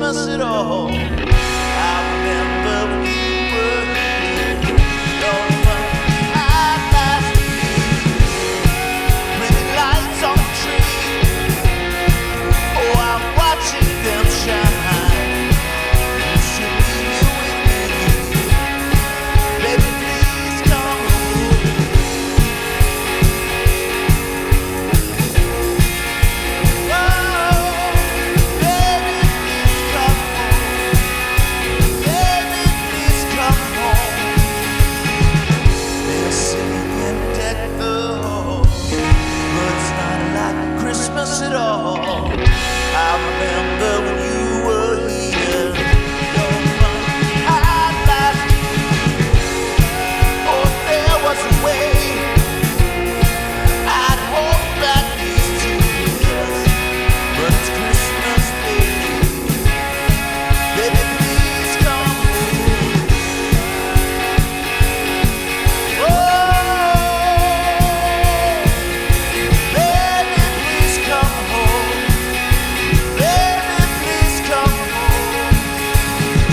Christmas at all. I remember when you were here. Your fun high last year. Many lights on the tree. Oh, I'm watching them shine. You should be here with me. Baby, please come home. Christmas at all. I remember when you were here. Your fun high last year. Oh, if there was a way, I'd hold back these tears. But it's Christmas Day. Baby, please come home. Baby, please come home. Baby, please come home.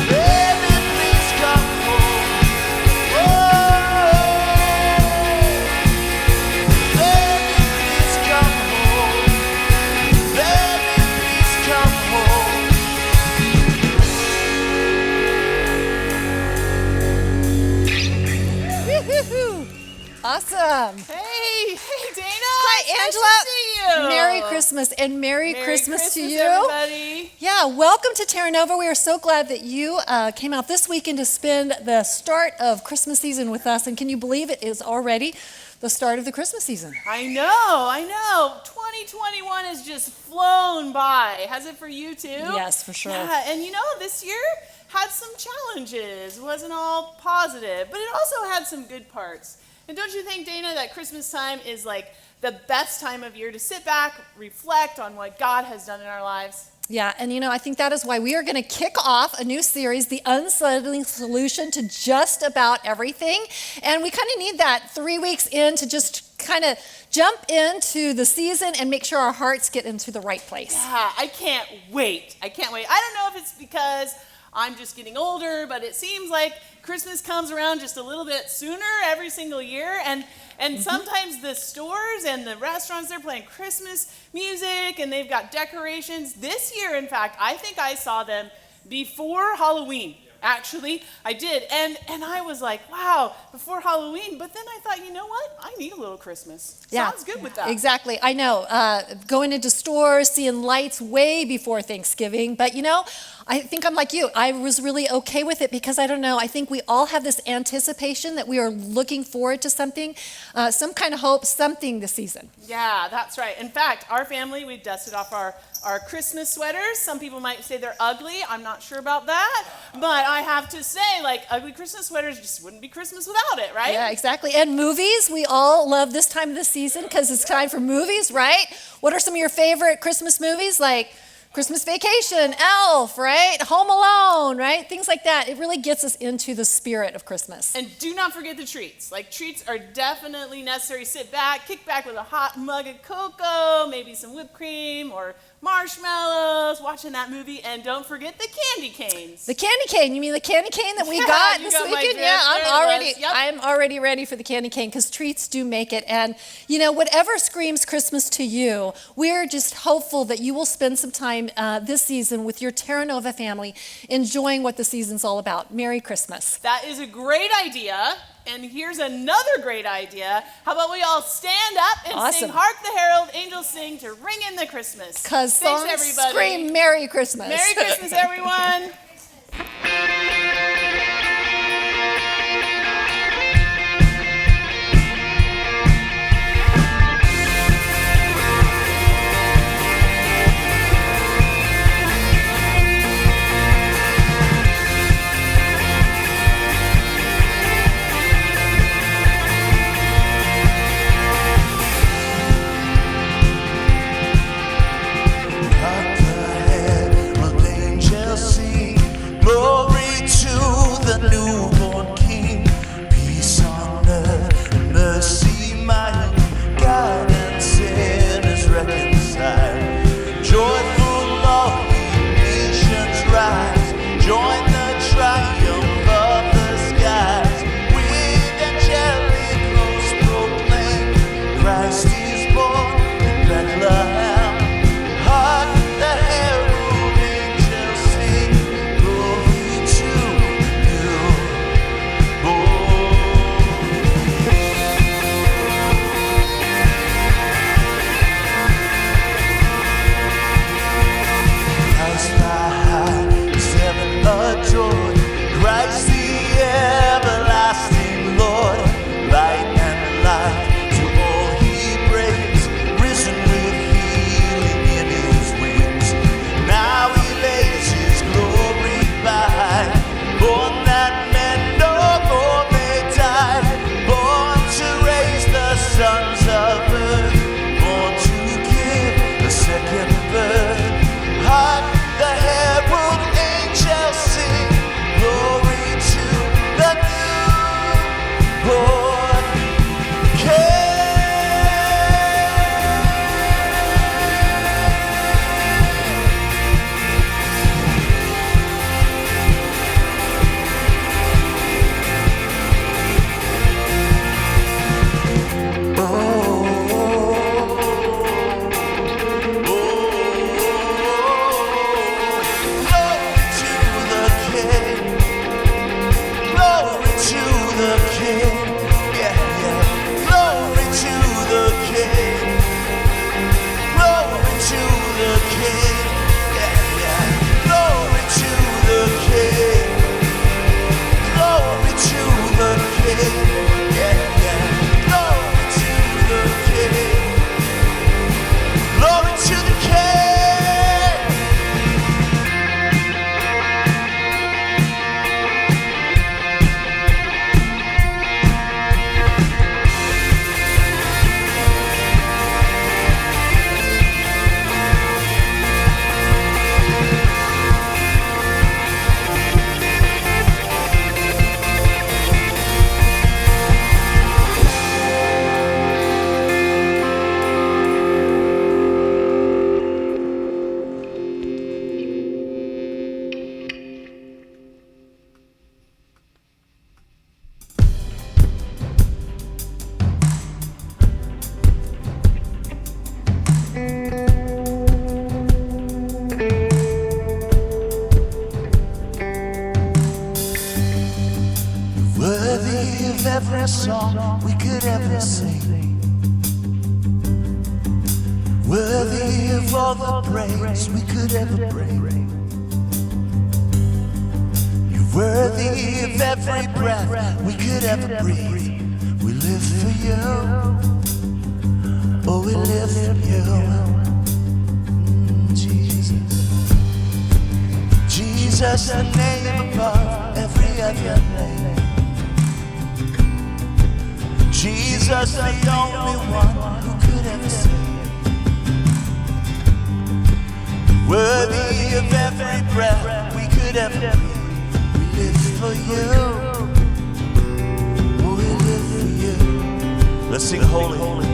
Baby, please come home. Baby, please come home. Baby, please come home. Woo-hoo-hoo. Awesome. Hey, Dana. Hi, Nice Angela. to see you. Merry Christmas and Merry Christmas to you. everybody. Yeah, welcome to Terra Nova. We are so glad that you came out this weekend to spend the start of Christmas season with us. And can you believe it is already the start of the Christmas season? I know. 2021 has just flown by. Has it for you too? Yes, for sure. Yeah, and this year had some challenges. It wasn't all positive, but it also had some good parts. And don't you think, Dana, that Christmas time is like the best time of year to sit back, reflect on what God has done in our lives? Yeah, and I think that is why we are going to kick off a new series, The Unsettling Solution to Just About Everything. And we kind of need that 3 weeks in to just kind of jump into the season and make sure our hearts get into the right place. Yeah, I can't wait. I don't know if it's because I'm just getting older, but it seems like Christmas comes around just a little bit sooner every single year. And sometimes the stores and the restaurants, they're playing Christmas music and they've got decorations. This year, in fact, I think I saw them before Halloween. Actually, I did. And I was like, wow, before Halloween. But then I thought, you know what? I need a little Christmas. Yeah, Sounds good with that. Exactly. I know. Going into stores, seeing lights way before Thanksgiving. But I think I'm like you. I was really okay with it because I don't know. I think we all have this anticipation that we are looking forward to something, some kind of hope, something this season. Yeah, that's right. In fact, our family, we've dusted off our Christmas sweaters. Some people might say they're ugly. I'm not sure about that. But I have to say, ugly Christmas sweaters just wouldn't be Christmas without it, right? Yeah, exactly. And movies, we all love this time of the season because it's time for movies, right? What are some of your favorite Christmas movies? Like Christmas Vacation, Elf, right? Home Alone, right? Things like that. It really gets us into the spirit of Christmas. And do not forget the treats. Treats are definitely necessary. Sit back, kick back with a hot mug of cocoa, maybe some whipped cream or marshmallows, watching that movie, and don't forget the candy canes. The candy cane. You mean the candy cane that we got this weekend? Yeah, I'm already ready for the candy cane because treats do make it. And whatever screams Christmas to you, we're just hopeful that you will spend some time this season with your Terra Nova family, enjoying what the season's all about. Merry Christmas. That is a great idea. And here's another great idea. How about we all stand up and sing Hark the Herald Angels Sing to ring in the Christmas. Because songs everybody. Scream Merry Christmas. Merry Christmas, everyone. Up ahead, will angels sing? Glory to the newborn King. Peace on earth and mercy mild. God and sin is reconciled. Joyful all ye nations rise. every song we could ever sing. Worthy of all the praise we could ever bring. You're worthy of every breath we could ever breathe. We live for you. Oh, we live for you. Jesus. Jesus, the name above every other name. Jesus, the only one who could ever save. Worthy of every breath we could ever breathe. We live for you. Oh, we live for you. Let's sing holy. Holy,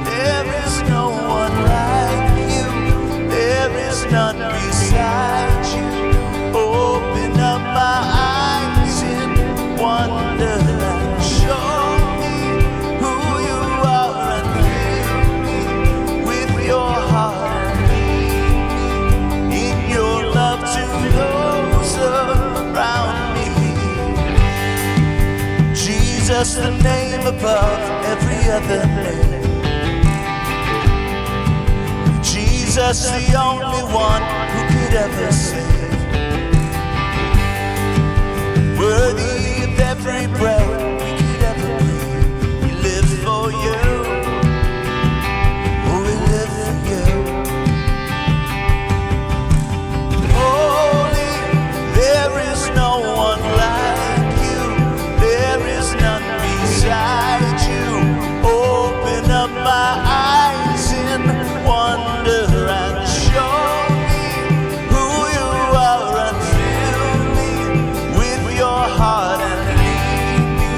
there is no one like you. There is none beside you. Open up my eyes in wonder and show me who you are and fill me with your heart and in your love to those around me. Jesus, the name above every other name. Jesus, the only one who could ever save. Worthy of every breath we could ever breathe. We live for you. Oh, we live for you. Holy, there is no one like you. There is none beside you. Open up my eyes in wonder and show me who you are and fill me with your heart and lead me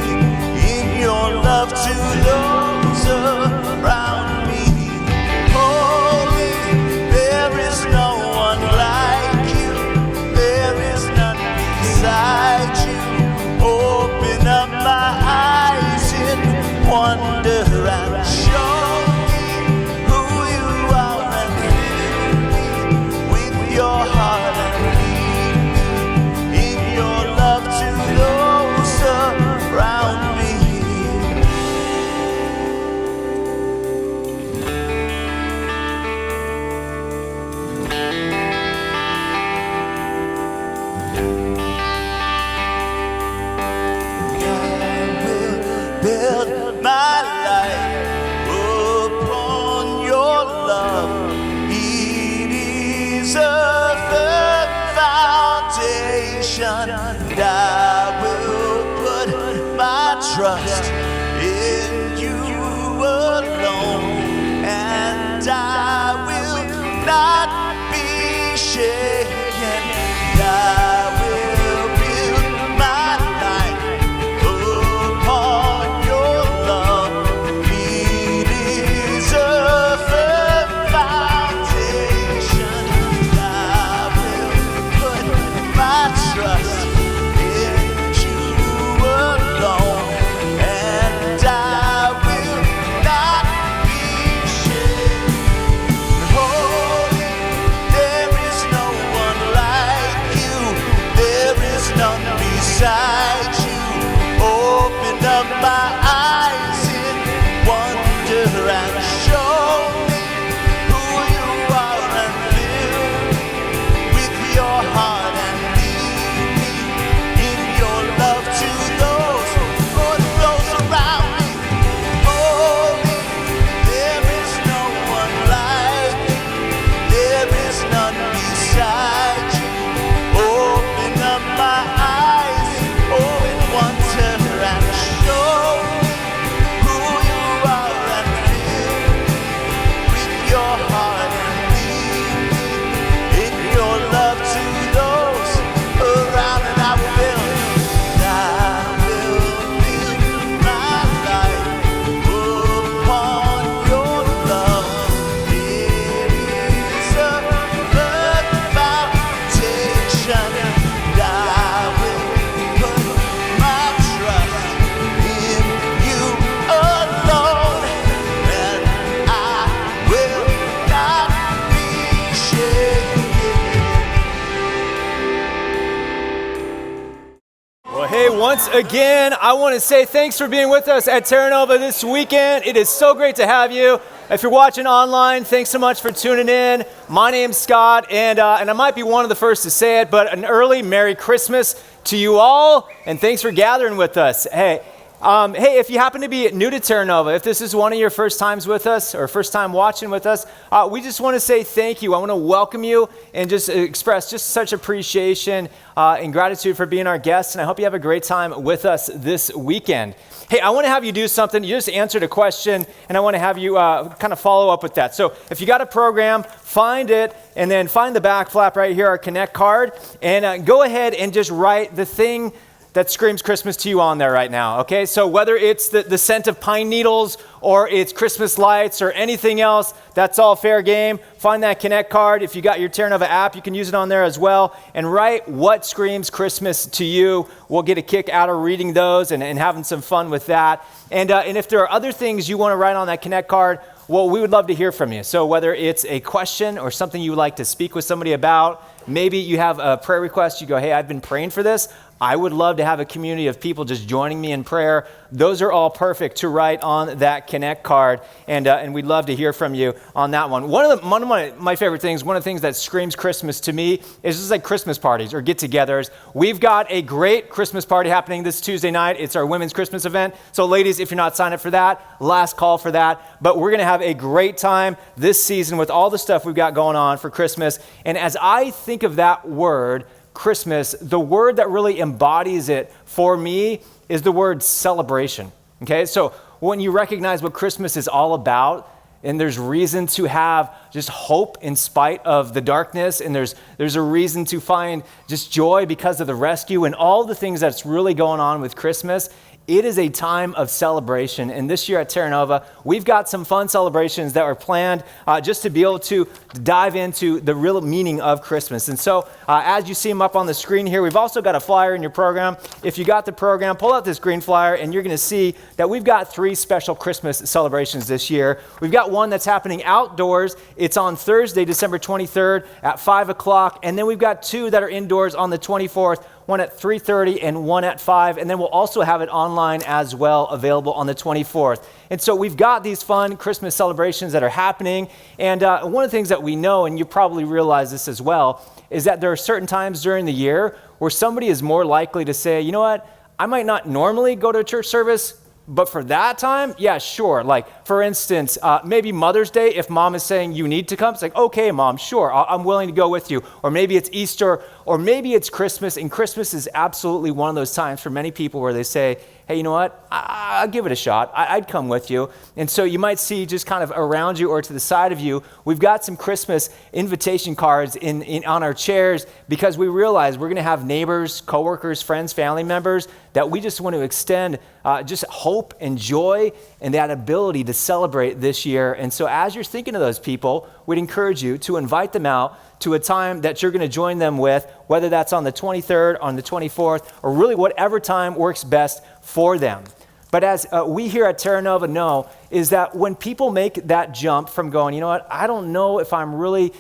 Once again, I want to say thanks for being with us at Terra Nova this weekend. It is so great to have you. If you're watching online, thanks so much for tuning in. My name's Scott, and I might be one of the first to say it, but an early Merry Christmas to you all, and thanks for gathering with us. Hey, if you happen to be new to Terra Nova, if this is one of your first times with us or first time watching with us, we just want to say thank you. I want to welcome you and just express just such appreciation and gratitude for being our guests, and I hope you have a great time with us this weekend. Hey, I want to have you do something. You just answered a question, and I want to have you kind of follow up with that. So if you got a program, find it, and then find the back flap right here, our Connect card, and go ahead and just write the thing that screams Christmas to you on there right now, okay? So whether it's the scent of pine needles or it's Christmas lights or anything else, that's all fair game. Find that Connect card. If you got your Terra Nova app, you can use it on there as well. And write what screams Christmas to you. We'll get a kick out of reading those and having some fun with that. And if there are other things you want to write on that Connect card, well, we would love to hear from you. So whether it's a question or something you would like to speak with somebody about, maybe you have a prayer request, you go, hey, I've been praying for this. I would love to have a community of people just joining me in prayer. Those are all perfect to write on that Connect card, and we'd love to hear from you on that one. One of my favorite things, one of the things that screams Christmas to me is just like Christmas parties or get-togethers. We've got a great Christmas party happening this Tuesday night. It's our women's Christmas event. So ladies, if you're not signed up for that, last call for that. But we're going to have a great time this season with all the stuff we've got going on for Christmas. And as I think of that word, Christmas, the word that really embodies it for me is the word celebration, okay? So when you recognize what Christmas is all about, and there's reason to have just hope in spite of the darkness, and there's a reason to find just joy because of the rescue and all the things that's really going on with Christmas, it is a time of celebration. And this year at Terra Nova, we've got some fun celebrations that were planned just to be able to dive into the real meaning of Christmas. And so as you see them up on the screen here, we've also got a flyer in your program. If you got the program, pull out this green flyer and you're going to see that we've got 3 special Christmas celebrations this year. We've got one that's happening outdoors. It's on Thursday, December 23rd at 5 o'clock. And then we've got 2 that are indoors on the 24th. One at 3:30 and one at 5, and then we'll also have it online as well, available on the 24th. And so we've got these fun Christmas celebrations that are happening, and one of the things that we know, and you probably realize this as well, is that there are certain times during the year where somebody is more likely to say, you know what, I might not normally go to a church service, but for that time, yeah, sure. Like, for instance, maybe Mother's Day, if mom is saying you need to come, it's like, okay, mom, sure, I'm willing to go with you. Or maybe it's Easter, or maybe it's Christmas, and Christmas is absolutely one of those times for many people where they say, hey, you know what, I'll give it a shot. I'd come with you. And so you might see just kind of around you or to the side of you, we've got some Christmas invitation cards on our chairs because we realize we're going to have neighbors, coworkers, friends, family members that we just want to extend just hope and joy and that ability to celebrate this year. And so as you're thinking of those people, we'd encourage you to invite them out to a time that you're going to join them with, whether that's on the 23rd, on the 24th, or really whatever time works best for them. But as we here at Terra Nova know, is that when people make that jump from going, you know what, I don't know if I'm really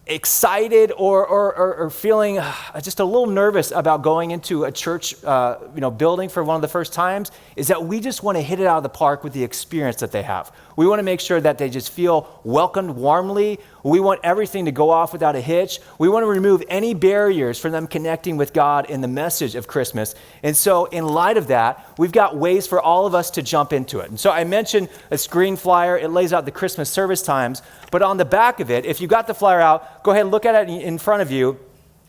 excited or feeling just a little nervous about going into a church building for one of the first times, is that we just want to hit it out of the park with the experience that they have. We want to make sure that they just feel welcomed warmly. We want everything to go off without a hitch. We want to remove any barriers for them connecting with God in the message of Christmas. And so in light of that, we've got ways for all of us to jump into it. And so I mentioned a screen flyer. It lays out the Christmas service times. But on the back of it, if you got the flyer out, go ahead and look at it in front of you,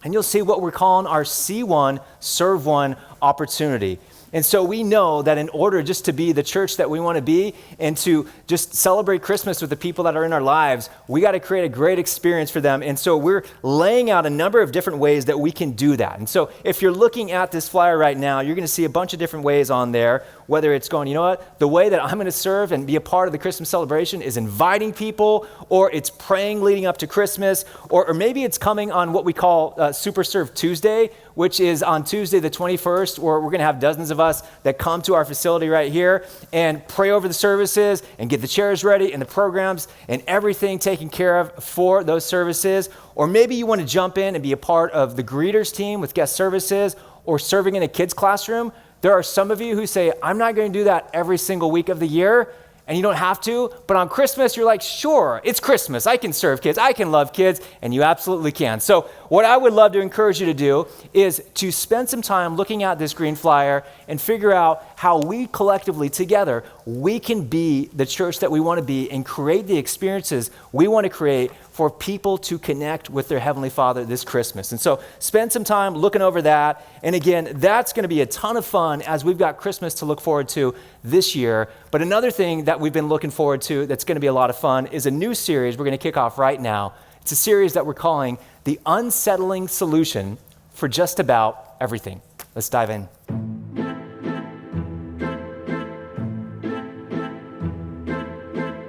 and you'll see what we're calling our C1, Serve One opportunity. And so we know that in order just to be the church that we want to be and to just celebrate Christmas with the people that are in our lives, we got to create a great experience for them. And so we're laying out a number of different ways that we can do that. And so if you're looking at this flyer right now, you're going to see a bunch of different ways on there, whether it's going, you know what, the way that I'm going to serve and be a part of the Christmas celebration is inviting people, or it's praying leading up to Christmas, or maybe it's coming on what we call Super Serve Tuesday, which is on Tuesday the 21st, where we're going to have dozens of us that come to our facility right here and pray over the services and get the chairs ready and the programs and everything taken care of for those services. Or maybe you want to jump in and be a part of the greeters team with guest services, or serving in a kid's classroom, there are some of you who say, I'm not going to do that every single week of the year, and you don't have to, but on Christmas, you're like, sure, it's Christmas. I can serve kids, I can love kids, and you absolutely can. So what I would love to encourage you to do is to spend some time looking at this green flyer and figure out how we collectively together, we can be the church that we want to be and create the experiences we want to create for people to connect with their Heavenly Father this Christmas. And so spend some time looking over that. And again, that's going to be a ton of fun as we've got Christmas to look forward to this year. But another thing that we've been looking forward to that's going to be a lot of fun is a new series we're going to kick off right now. It's a series that we're calling The Unsettling Solution for Just About Everything. Let's dive in.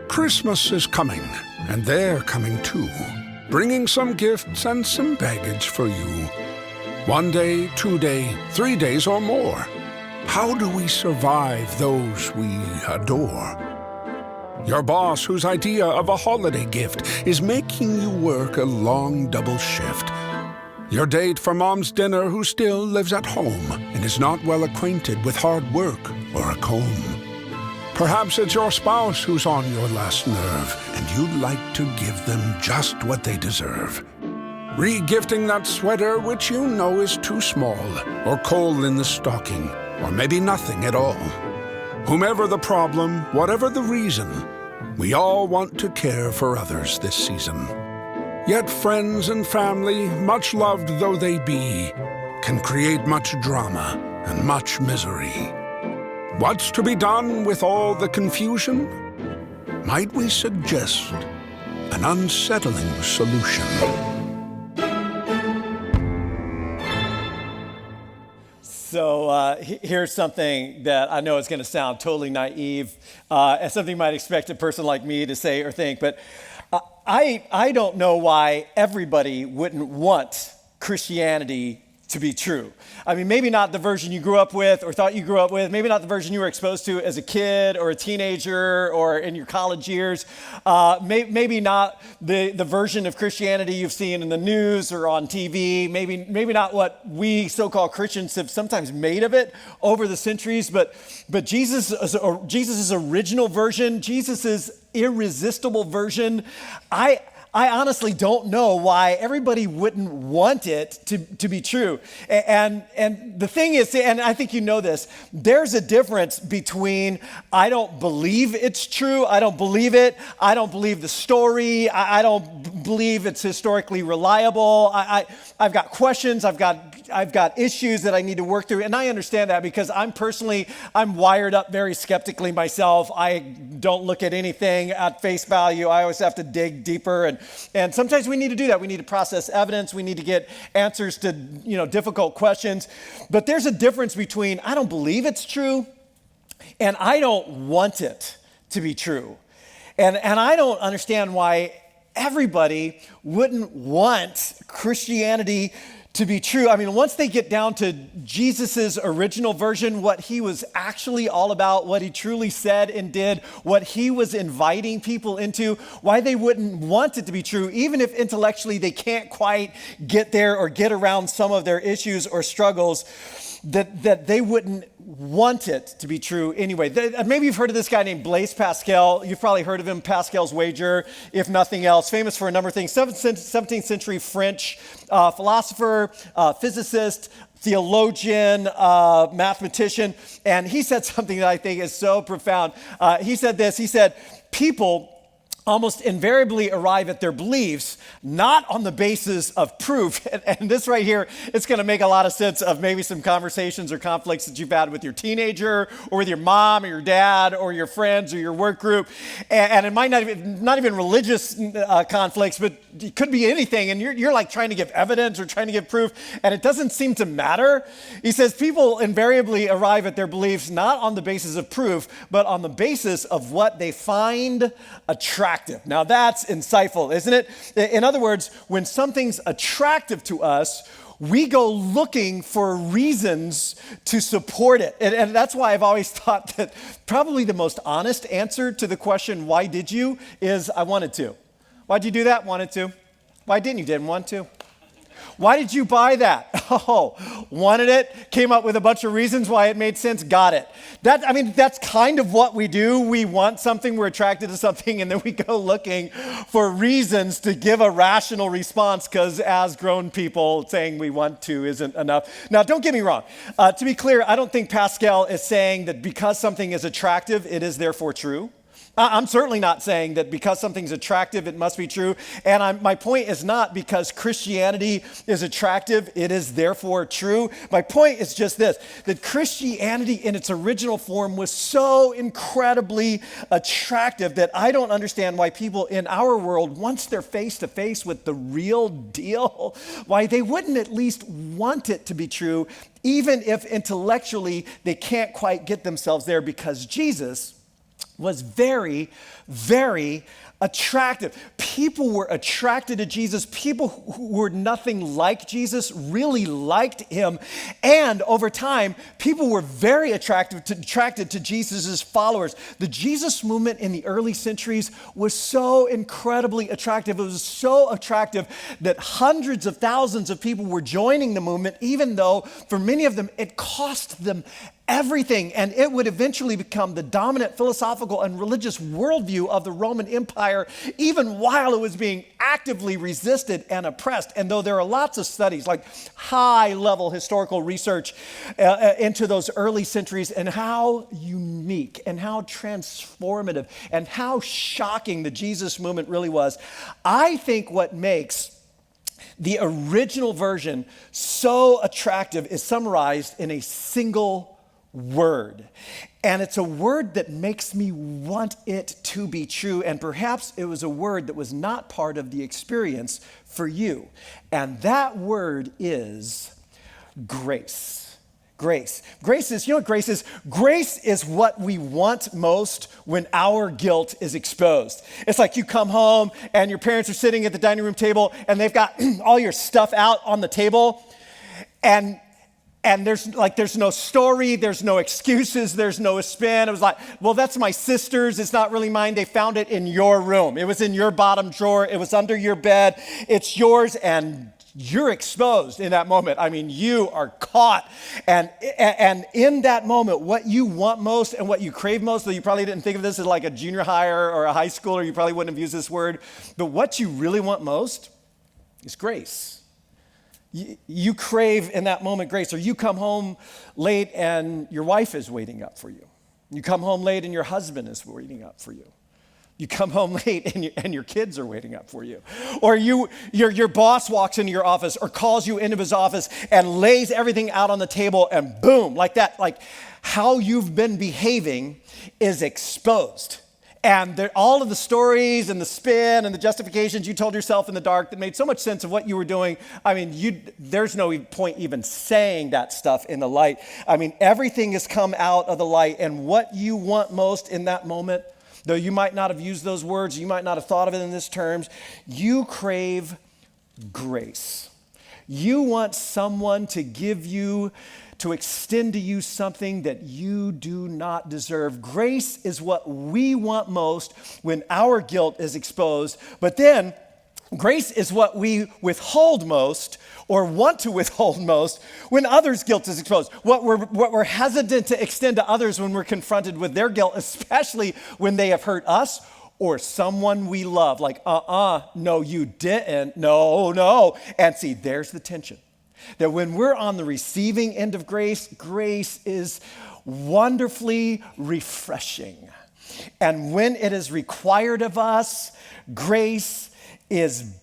Christmas is coming, and they're coming too, bringing some gifts and some baggage for you. 1 day, 2 day, 3 days or more. How do we survive those we adore? Your boss, whose idea of a holiday gift is making you work a long double shift. Your date for mom's dinner, who still lives at home and is not well acquainted with hard work or a comb. Perhaps it's your spouse who's on your last nerve, and you'd like to give them just what they deserve. Re-gifting that sweater which you know is too small, or coal in the stocking, or maybe nothing at all. Whomever the problem, whatever the reason, we all want to care for others this season. Yet friends and family, much loved though they be, can create much drama and much misery. What's to be done with all the confusion? Might we suggest an unsettling solution? So here's something that I know is going to sound totally naive, and something you might expect a person like me to say or think, but I don't know why everybody wouldn't want Christianity to be true. I mean, maybe not the version you grew up with or thought you grew up with, maybe not the version you were exposed to as a kid or a teenager or in your college years, maybe not the version of Christianity you've seen in the news or on TV, maybe not what we so-called Christians have sometimes made of it over the centuries, but Jesus' original version, Jesus' irresistible version, I honestly don't know why everybody wouldn't want it to be true. And the thing is, and I think you know this, there's a difference between I don't believe it's true, I don't believe it, I don't believe the story, I don't believe it's historically reliable, I've got questions, I've got issues that I need to work through, and I understand that because I'm wired up very skeptically myself. I don't look at anything at face value. I always have to dig deeper, and sometimes we need to do that. We need to process evidence. We need to get answers to difficult questions. But there's a difference between I don't believe it's true and I don't want it to be true. And I don't understand why everybody wouldn't want Christianity to be true. I mean, once they get down to Jesus's original version, what he was actually all about, what he truly said and did, what he was inviting people into, why they wouldn't want it to be true, even if intellectually they can't quite get there or get around some of their issues or struggles, that they wouldn't want it to be true anyway. Maybe you've heard of this guy named Blaise Pascal. You've probably heard of him, Pascal's Wager, if nothing else. Famous for a number of things. 17th century French philosopher, physicist, theologian, mathematician. And he said something that I think is so profound. He said this, he said, people almost invariably arrive at their beliefs not on the basis of proof. And this right here, it's going to make a lot of sense of maybe some conversations or conflicts that you've had with your teenager or with your mom or your dad or your friends or your work group. And it might not even religious conflicts, but it could be anything. And you're like trying to give evidence or trying to give proof, and it doesn't seem to matter. He says people invariably arrive at their beliefs not on the basis of proof, but on the basis of what they find attractive. Now that's insightful, isn't it? In other words, when something's attractive to us, we go looking for reasons to support it. And that's why I've always thought that probably the most honest answer to the question, why did you, is I wanted to. Why'd you do that? Wanted to. Why didn't you? Didn't want to. Why did you buy that? Oh, wanted it, came up with a bunch of reasons why it made sense, got it. That's kind of what we do. We want something, we're attracted to something, and then we go looking for reasons to give a rational response because as grown people, saying we want to isn't enough. Now, don't get me wrong. To be clear, I don't think Pascal is saying that because something is attractive, it is therefore true. I'm certainly not saying that because something's attractive, it must be true. And my point is not because Christianity is attractive, it is therefore true. My point is just this, that Christianity in its original form was so incredibly attractive that I don't understand why people in our world, once they're face to face with the real deal, why they wouldn't at least want it to be true, even if intellectually they can't quite get themselves there, because Jesus was very, very attractive. People were attracted to Jesus. People who were nothing like Jesus really liked him. And over time, people were very attracted to Jesus' followers. The Jesus movement in the early centuries was so incredibly attractive. It was so attractive that hundreds of thousands of people were joining the movement, even though for many of them, it cost them everything, and it would eventually become the dominant philosophical and religious worldview of the Roman Empire, even while it was being actively resisted and oppressed. And though there are lots of studies, like high-level historical research into those early centuries and how unique and how transformative and how shocking the Jesus movement really was, I think what makes the original version so attractive is summarized in a single word. And it's a word that makes me want it to be true. And perhaps it was a word that was not part of the experience for you. And that word is grace. Grace. Grace is, you know what grace is? Grace is what we want most when our guilt is exposed. It's like you come home and your parents are sitting at the dining room table and they've got all your stuff out on the table, and there's no story, there's no excuses, there's no spin. It was like, well, that's my sister's, it's not really mine. They found it in your room. It was in your bottom drawer, it was under your bed, it's yours, and you're exposed in that moment. I mean, you are caught. And in that moment, what you want most and what you crave most, though you probably didn't think of this as like a junior high or a high schooler, you probably wouldn't have used this word, but what you really want most is grace. You crave in that moment grace. Or you come home late and your wife is waiting up for you. You come home late and your husband is waiting up for you. You come home late and your kids are waiting up for you. Or your boss walks into your office or calls you into his office and lays everything out on the table, and boom, like that, like how you've been behaving is exposed. And all of the stories and the spin and the justifications you told yourself in the dark that made so much sense of what you were doing, I mean, there's no point even saying that stuff in the light. I mean, everything has come out of the light, and what you want most in that moment, though you might not have used those words, you might not have thought of it in these terms, you crave grace. You want someone to extend to you something that you do not deserve. Grace is what we want most when our guilt is exposed, but then grace is what we withhold most or want to withhold most when others' guilt is exposed. What we're hesitant to extend to others when we're confronted with their guilt, especially when they have hurt us or someone we love. Like, no, you didn't. No. And see, there's the tension. That when we're on the receiving end of grace, grace is wonderfully refreshing. And when it is required of us, grace is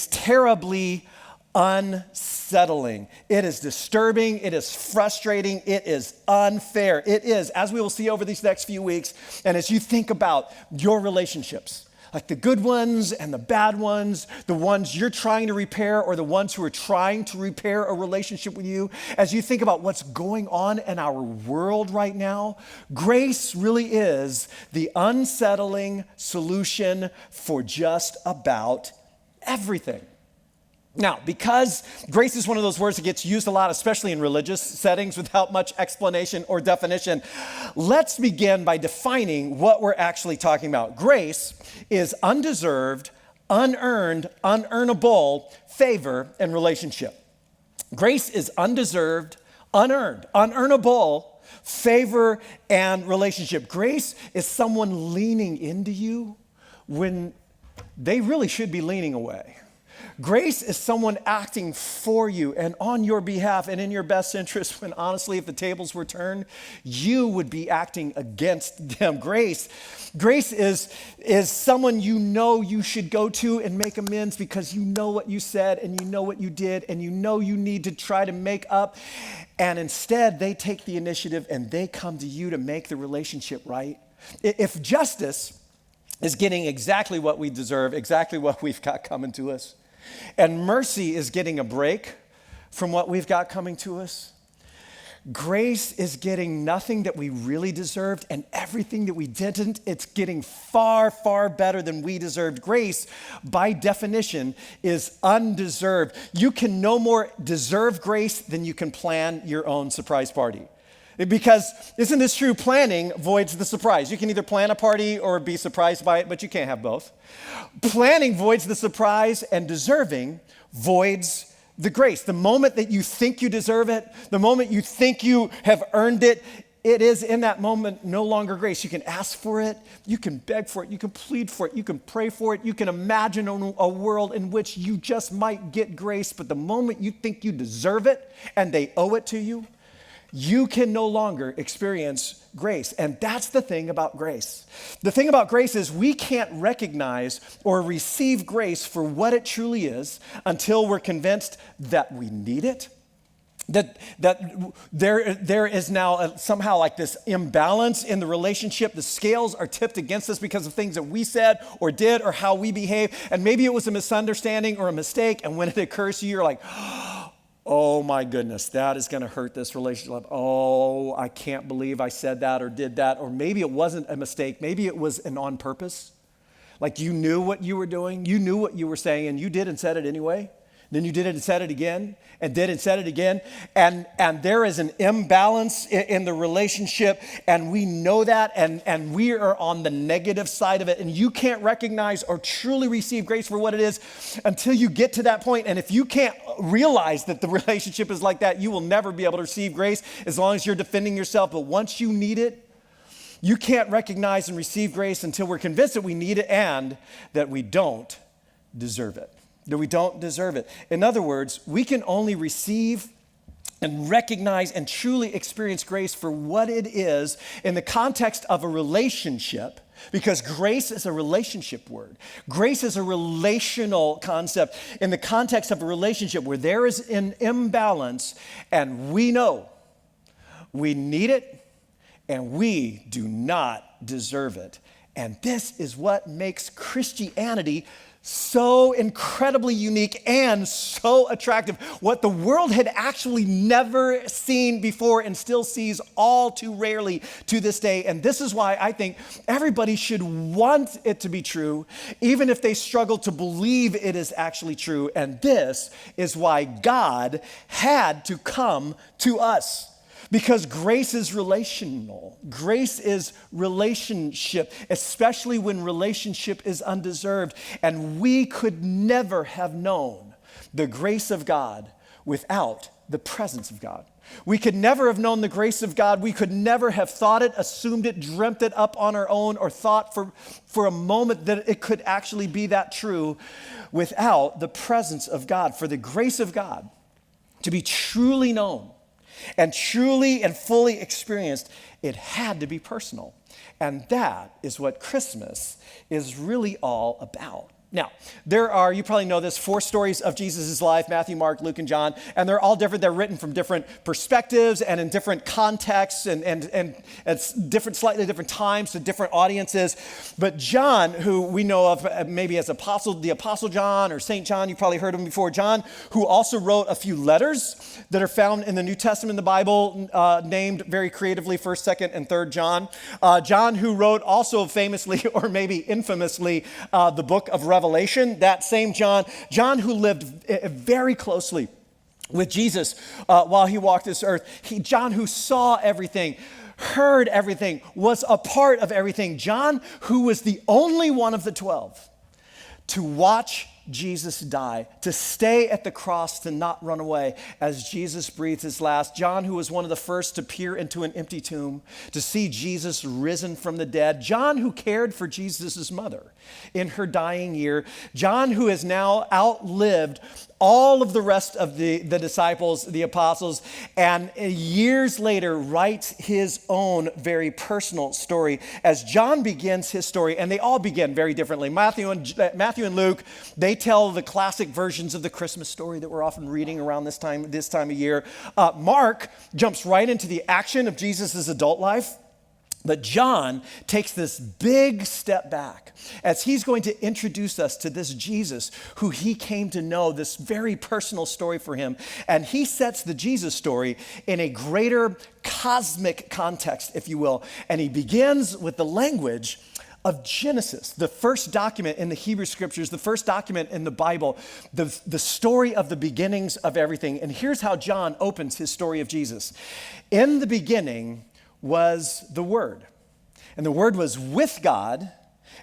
terribly unsettling. It is disturbing. It is frustrating. It is unfair. It is, as we will see over these next few weeks, and as you think about your relationships, like the good ones and the bad ones, the ones you're trying to repair or the ones who are trying to repair a relationship with you, as you think about what's going on in our world right now, grace really is the unsettling solution for just about everything. Now, because grace is one of those words that gets used a lot, especially in religious settings without much explanation or definition, let's begin by defining what we're actually talking about. Grace is undeserved, unearned, unearnable favor and relationship. Grace is undeserved, unearned, unearnable favor and relationship. Grace is someone leaning into you when they really should be leaning away. Grace is someone acting for you and on your behalf and in your best interest when honestly, if the tables were turned, you would be acting against them. Grace is someone you know you should go to and make amends because you know what you said and you know what you did and you know you need to try to make up. And instead, they take the initiative and they come to you to make the relationship right. If justice is getting exactly what we deserve, exactly what we've got coming to us, and mercy is getting a break from what we've got coming to us, grace is getting nothing that we really deserved and everything that we didn't. It's getting far, far better than we deserved. Grace, by definition, is undeserved. You can no more deserve grace than you can plan your own surprise party. Because isn't this true? Planning voids the surprise. You can either plan a party or be surprised by it, but you can't have both. Planning voids the surprise, and deserving voids the grace. The moment that you think you deserve it, the moment you think you have earned it, it is in that moment no longer grace. You can ask for it, you can beg for it, you can plead for it, you can pray for it, you can imagine a world in which you just might get grace, but the moment you think you deserve it and they owe it to you, you can no longer experience grace. And that's the thing about grace. The thing about grace is we can't recognize or receive grace for what it truly is until we're convinced that we need it, that there is now somehow like this imbalance in the relationship. The scales are tipped against us because of things that we said or did or how we behave. And maybe it was a misunderstanding or a mistake. And when it occurs to you, you're like, oh my goodness, that is going to hurt this relationship. Oh, I can't believe I said that or did that. Or maybe it wasn't a mistake. Maybe it was an on purpose. Like you knew what you were doing. You knew what you were saying and you did and said it anyway. Then you did it and said it again and did and said it again. And there is an imbalance in the relationship and we know that and we are on the negative side of it. And you can't recognize or truly receive grace for what it is until you get to that point. And if you can't realize that the relationship is like that, you will never be able to receive grace as long as you're defending yourself. But once you need it, you can't recognize and receive grace until we're convinced that we need it and that we don't deserve it. That we don't deserve it. In other words, we can only receive and recognize and truly experience grace for what it is in the context of a relationship, because grace is a relationship word. Grace is a relational concept in the context of a relationship where there is an imbalance and we know we need it and we do not deserve it. And this is what makes Christianity so incredibly unique and so attractive. What the world had actually never seen before and still sees all too rarely to this day. And this is why I think everybody should want it to be true, even if they struggle to believe it is actually true. And this is why God had to come to us. Because grace is relational. Grace is relationship, especially when relationship is undeserved. And we could never have known the grace of God without the presence of God. We could never have known the grace of God. We could never have thought it, assumed it, dreamt it up on our own, or thought for a moment that it could actually be that true without the presence of God. For the grace of God to be truly known and truly and fully experienced, it had to be personal. And that is what Christmas is really all about. Now, there are, you probably know this, 4 stories of Jesus' life, Matthew, Mark, Luke, and John, and they're all different. They're written from different perspectives and in different contexts and at different, slightly different times to different audiences. But John, who we know of maybe as the Apostle John or St. John, you've probably heard of him before. John, who also wrote a few letters that are found in the New Testament, the Bible, named very creatively 1st, 2nd, and 3rd John. John, who wrote also famously or maybe infamously the book of Revelation, that same John who lived very closely with Jesus while he walked this earth. John who saw everything, heard everything, was a part of everything. John who was the only one of the 12 to watch Jesus die, to stay at the cross, to not run away as Jesus breathed his last. John, who was one of the first to peer into an empty tomb, to see Jesus risen from the dead. John, who cared for Jesus' mother in her dying year. John, who has now outlived all of the rest of the disciples, the apostles, and years later writes his own very personal story. As John begins his story, and they all begin very differently. Matthew and Luke, they tell the classic versions of the Christmas story that we're often reading around this time of year. Mark jumps right into the action of Jesus' adult life. But John takes this big step back as he's going to introduce us to this Jesus who he came to know, this very personal story for him. And he sets the Jesus story in a greater cosmic context, if you will. And he begins with the language of Genesis, the first document in the Hebrew Scriptures, the first document in the Bible, the story of the beginnings of everything. And here's how John opens his story of Jesus. In the beginning was the Word, and the Word was with God,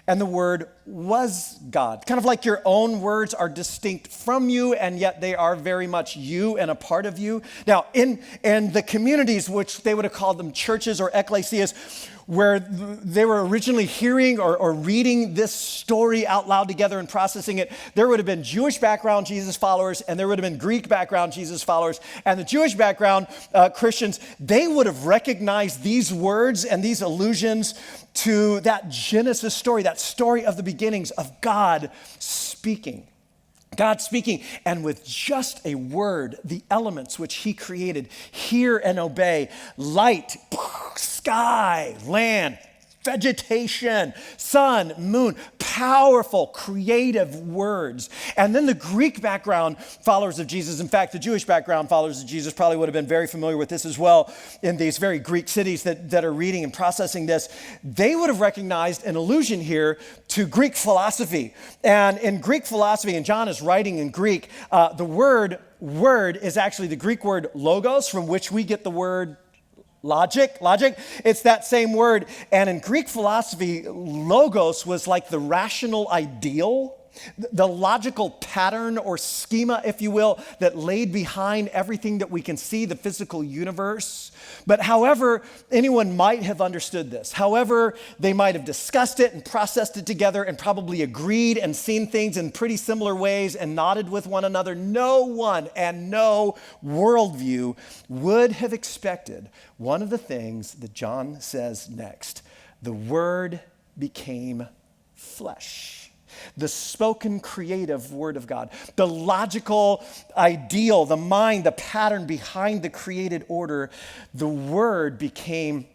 and the Word was God. Kind of like your own words are distinct from you, and yet they are very much you and a part of you. Now, in the communities, which they would have called them churches or ecclesias, where they were originally hearing or reading this story out loud together and processing it, there would have been Jewish background Jesus followers, and there would have been Greek background Jesus followers. And the Jewish background Christians, they would have recognized these words and these allusions to that Genesis story, that story of the beginnings of God speaking. God speaking, and with just a word, the elements which he created, hear and obey, light, sky, land, vegetation, sun, moon, powerful, creative words. And then the Greek background followers of Jesus, in fact, the Jewish background followers of Jesus probably would have been very familiar with this as well in these very Greek cities that are reading and processing this. They would have recognized an allusion here to Greek philosophy. And in Greek philosophy, and John is writing in Greek, the word is actually the Greek word logos, from which we get the word logic. It's that same word. And in Greek philosophy, logos was like the rational ideal, the logical pattern or schema, if you will, that laid behind everything that we can see, the physical universe. But however anyone might have understood this, however they might have discussed it and processed it together and probably agreed and seen things in pretty similar ways and nodded with one another, no one and no worldview would have expected one of the things that John says next. The Word became flesh. The spoken creative word of God, the logical ideal, the mind, the pattern behind the created order, the Word became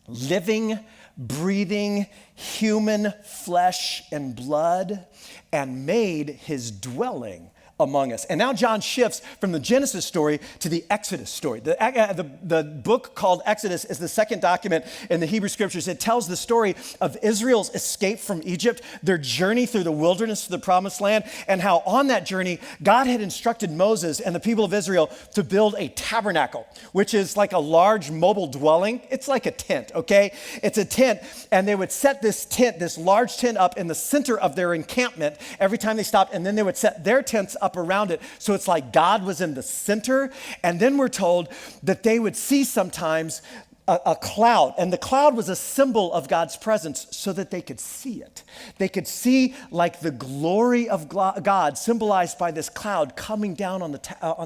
living, breathing, human flesh and blood and made his dwelling among us. And now John shifts from the Genesis story to the Exodus story. The book called Exodus is the second document in the Hebrew Scriptures. It tells the story of Israel's escape from Egypt, their journey through the wilderness to the Promised Land, and how on that journey, God had instructed Moses and the people of Israel to build a tabernacle, which is like a large mobile dwelling. It's like a tent, okay? It's a tent, and they would set this tent, this large tent up in the center of their encampment every time they stopped, and then they would set their tents up around it. So it's like God was in the center. And then we're told that they would see sometimes a cloud, and the cloud was a symbol of God's presence so that they could see it. They could see like the glory of God symbolized by this cloud coming down on the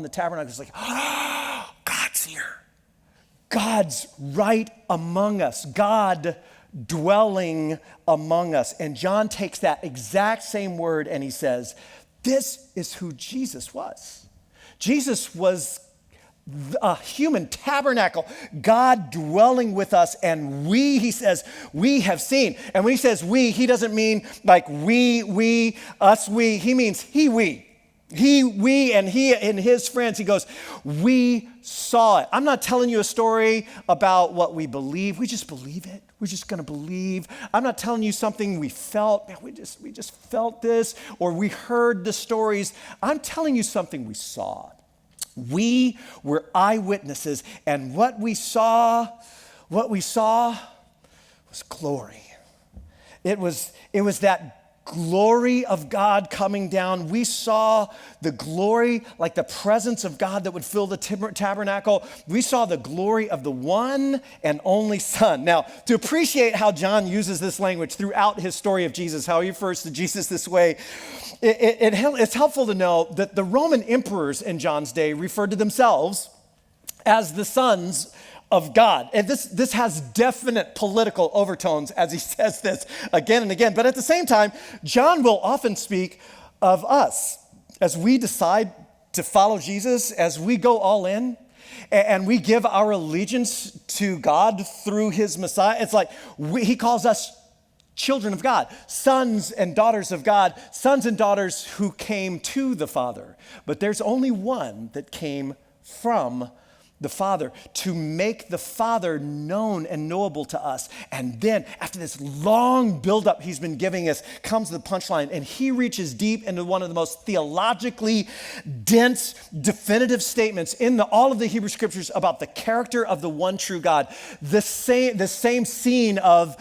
tabernacle. It's like, oh, God's here. God's right among us. God dwelling among us. And John takes that exact same word and he says, this is who Jesus was. Jesus was a human tabernacle, God dwelling with us, and he says, we have seen. And when he says we, he doesn't mean like we, us, we. He means we, and he and his friends. He goes, we saw it. I'm not telling you a story about what we believe. We just believe it. We're just going to believe. I'm not telling you something we felt. Man, we just felt this, or we heard the stories. I'm telling you something we saw. We were eyewitnesses, and what we saw was glory. It was that glory of God coming down. We saw the glory, like the presence of God that would fill the tabernacle. We saw the glory of the one and only Son. Now, to appreciate how John uses this language throughout his story of Jesus, how he refers to Jesus this way, it's helpful to know that the Roman emperors in John's day referred to themselves as the sons of God. And this has definite political overtones as he says this again and again. But at the same time, John will often speak of us as we decide to follow Jesus, as we go all in, and we give our allegiance to God through his Messiah. It's like he calls us children of God, sons and daughters of God, sons and daughters who came to the Father. But there's only one that came from the Father, to make the Father known and knowable to us. And then, after this long buildup he's been giving us, comes the punchline, and he reaches deep into one of the most theologically dense, definitive statements in all of the Hebrew Scriptures about the character of the one true God. The same scene of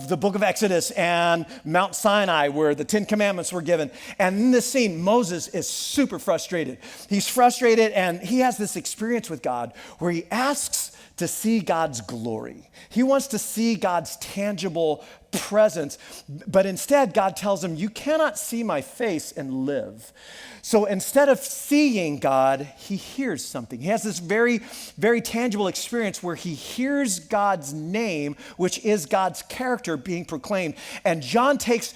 the book of Exodus and Mount Sinai, where the 10 Commandments were given. And in this scene, Moses is super frustrated. He's frustrated, and he has this experience with God where he asks to see God's glory. He wants to see God's tangible presence, but instead God tells him, you cannot see my face and live. So instead of seeing God, he hears something. He has this very, very tangible experience where he hears God's name, which is God's character being proclaimed. And John takes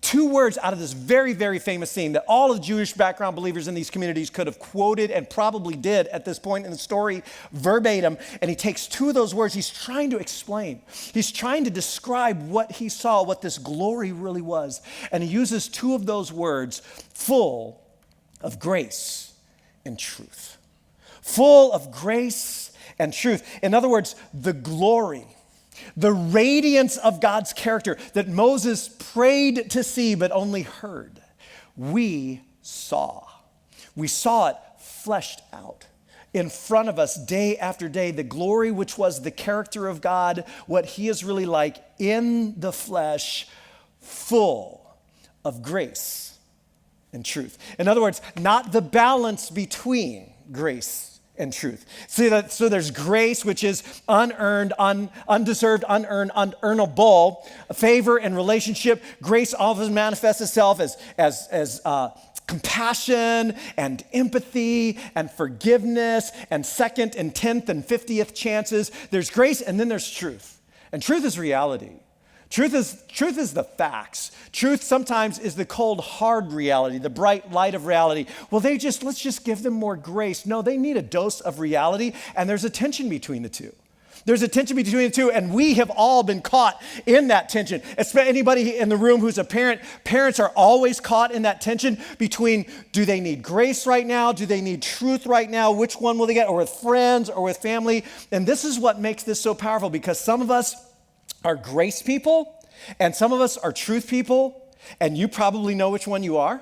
two words out of this very, very famous scene that all of the Jewish background believers in these communities could have quoted and probably did at this point in the story verbatim. And he takes two of those words. He's trying to explain. He's trying to describe what he saw, what this glory really was. And he uses two of those words, full of grace and truth. Full of grace and truth. In other words, the glory, the radiance of God's character that Moses prayed to see but only heard, we saw. We saw it fleshed out in front of us day after day, the glory which was the character of God, what he is really like in the flesh, full of grace and truth. In other words, not the balance between grace and truth. So there's grace, which is unearned, undeserved, unearned, unearnable, favor and relationship. Grace often manifests itself as compassion and empathy and forgiveness and second and 10th and 50th chances. There's grace, and then there's truth. And truth is reality. Truth is the facts. Truth sometimes is the cold, hard reality, the bright light of reality. Well, let's just give them more grace. No, they need a dose of reality, and there's a tension between the two. There's a tension between the two, and we have all been caught in that tension. Anybody in the room who's a parent, parents are always caught in that tension between, do they need grace right now? Do they need truth right now? Which one will they get? Or with friends or with family? And this is what makes this so powerful, because some of us are grace people, and some of us are truth people, and you probably know which one you are.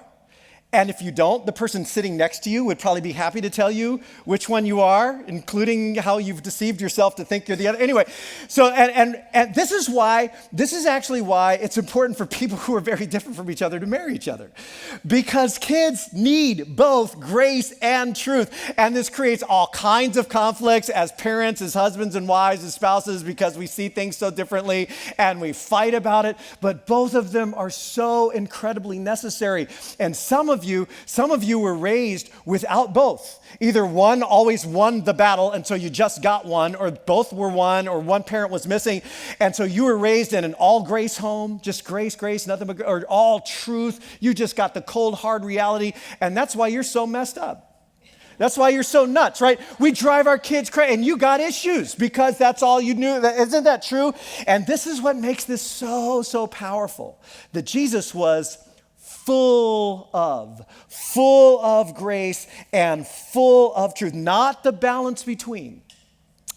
And if you don't, the person sitting next to you would probably be happy to tell you which one you are, including how you've deceived yourself to think you're the other. Anyway, so and this is actually why it's important for people who are very different from each other to marry each other. Because kids need both grace and truth. And this creates all kinds of conflicts as parents, as husbands and wives, as spouses, because we see things so differently and we fight about it. But both of them are so incredibly necessary. And some of you were raised without both. Either one always won the battle, and so you just got one, or both were one, or one parent was missing. And so you were raised in an all grace home, just grace, nothing but, or all truth. You just got the cold, hard reality, and that's why you're so messed up. That's why you're so nuts, right? We drive our kids crazy, and you got issues because that's all you knew. Isn't that true? And this is what makes this so, so powerful, that Jesus was full of grace and full of truth, not the balance between,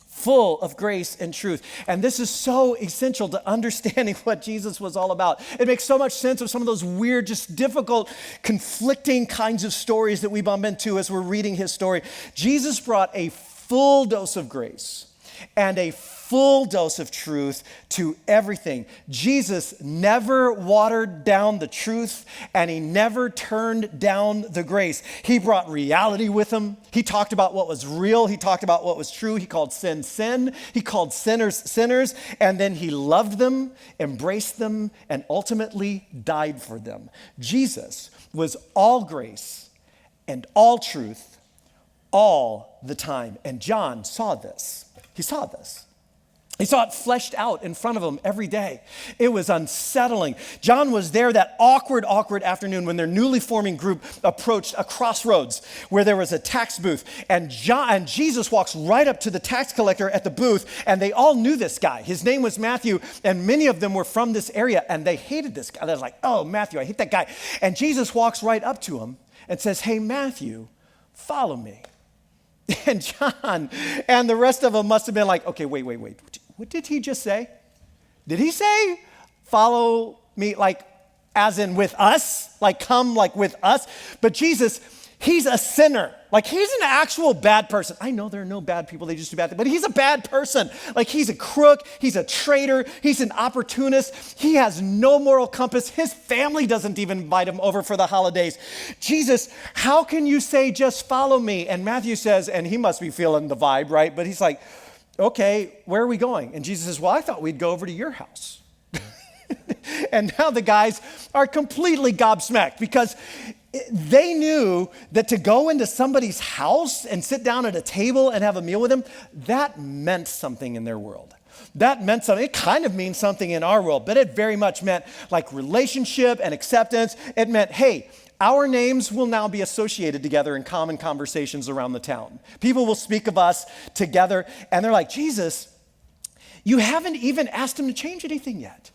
full of grace and truth. And this is so essential to understanding what Jesus was all about. It makes so much sense of some of those weird, just difficult, conflicting kinds of stories that we bump into as we're reading his story. Jesus brought a full dose of grace and a full dose of truth to everything. Jesus never watered down the truth, and he never turned down the grace. He brought reality with him. He talked about what was real. He talked about what was true. He called sin, sin. He called sinners, sinners. And then he loved them, embraced them, and ultimately died for them. Jesus was all grace and all truth all the time. And John saw this. He saw this. He saw it fleshed out in front of him every day. It was unsettling. John was there that awkward afternoon when their newly forming group approached a crossroads where there was a tax booth. And Jesus walks right up to the tax collector at the booth, and they all knew this guy. His name was Matthew, and many of them were from this area, and they hated this guy. They're like, oh, Matthew, I hate that guy. And Jesus walks right up to him and says, hey, Matthew, follow me. And John and the rest of them must have been like, okay, wait. What did he just say? Did he say, follow me, like, as in with us? Like, come, like, with us? But Jesus, he's a sinner. Like, he's an actual bad person. I know there are no bad people, they just do bad things, but he's a bad person. Like, he's a crook, he's a traitor, he's an opportunist. He has no moral compass. His family doesn't even invite him over for the holidays. Jesus, how can you say, just follow me? And Matthew says, and he must be feeling the vibe, right? But he's like, okay, where are we going? And Jesus says, well, I thought we'd go over to your house. And now the guys are completely gobsmacked because they knew that to go into somebody's house and sit down at a table and have a meal with them, that meant something in their world. That meant something. It kind of means something in our world, but it very much meant like relationship and acceptance. It meant, hey, our names will now be associated together in common conversations around the town. People will speak of us together, and they're like, Jesus, you haven't even asked him to change anything yet.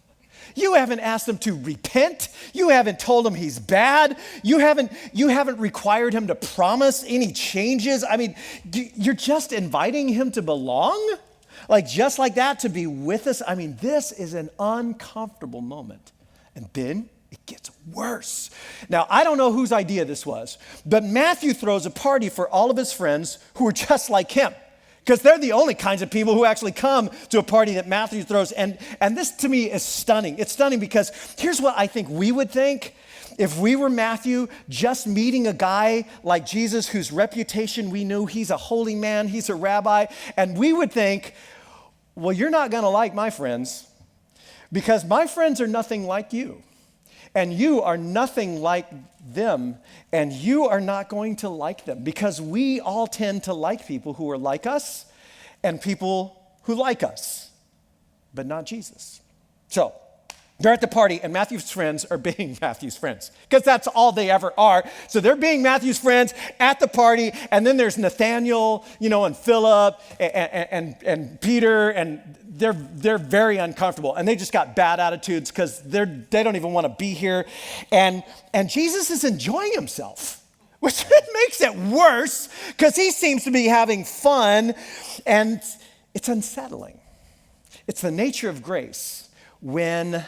You haven't asked him to repent. You haven't told him he's bad. You haven't required him to promise any changes. I mean, you're just inviting him to belong? Like, just like that, to be with us? I mean, this is an uncomfortable moment. And then it gets worse. Now, I don't know whose idea this was, but Matthew throws a party for all of his friends who are just like him, because they're the only kinds of people who actually come to a party that Matthew throws. And this to me is stunning. It's stunning because here's what I think we would think if we were Matthew, just meeting a guy like Jesus whose reputation we knew. He's a holy man, he's a rabbi, and we would think, well, you're not going to like my friends because my friends are nothing like you. And you are nothing like them, and you are not going to like them because we all tend to like people who are like us and people who like us, but not Jesus. So they're at the party, and Matthew's friends are being Matthew's friends because that's all they ever are. So they're being Matthew's friends at the party, and then there's Nathaniel, and Philip and Peter, and they're very uncomfortable, and they just got bad attitudes because they don't even want to be here, and Jesus is enjoying himself, which makes it worse because he seems to be having fun, and it's unsettling. It's the nature of grace when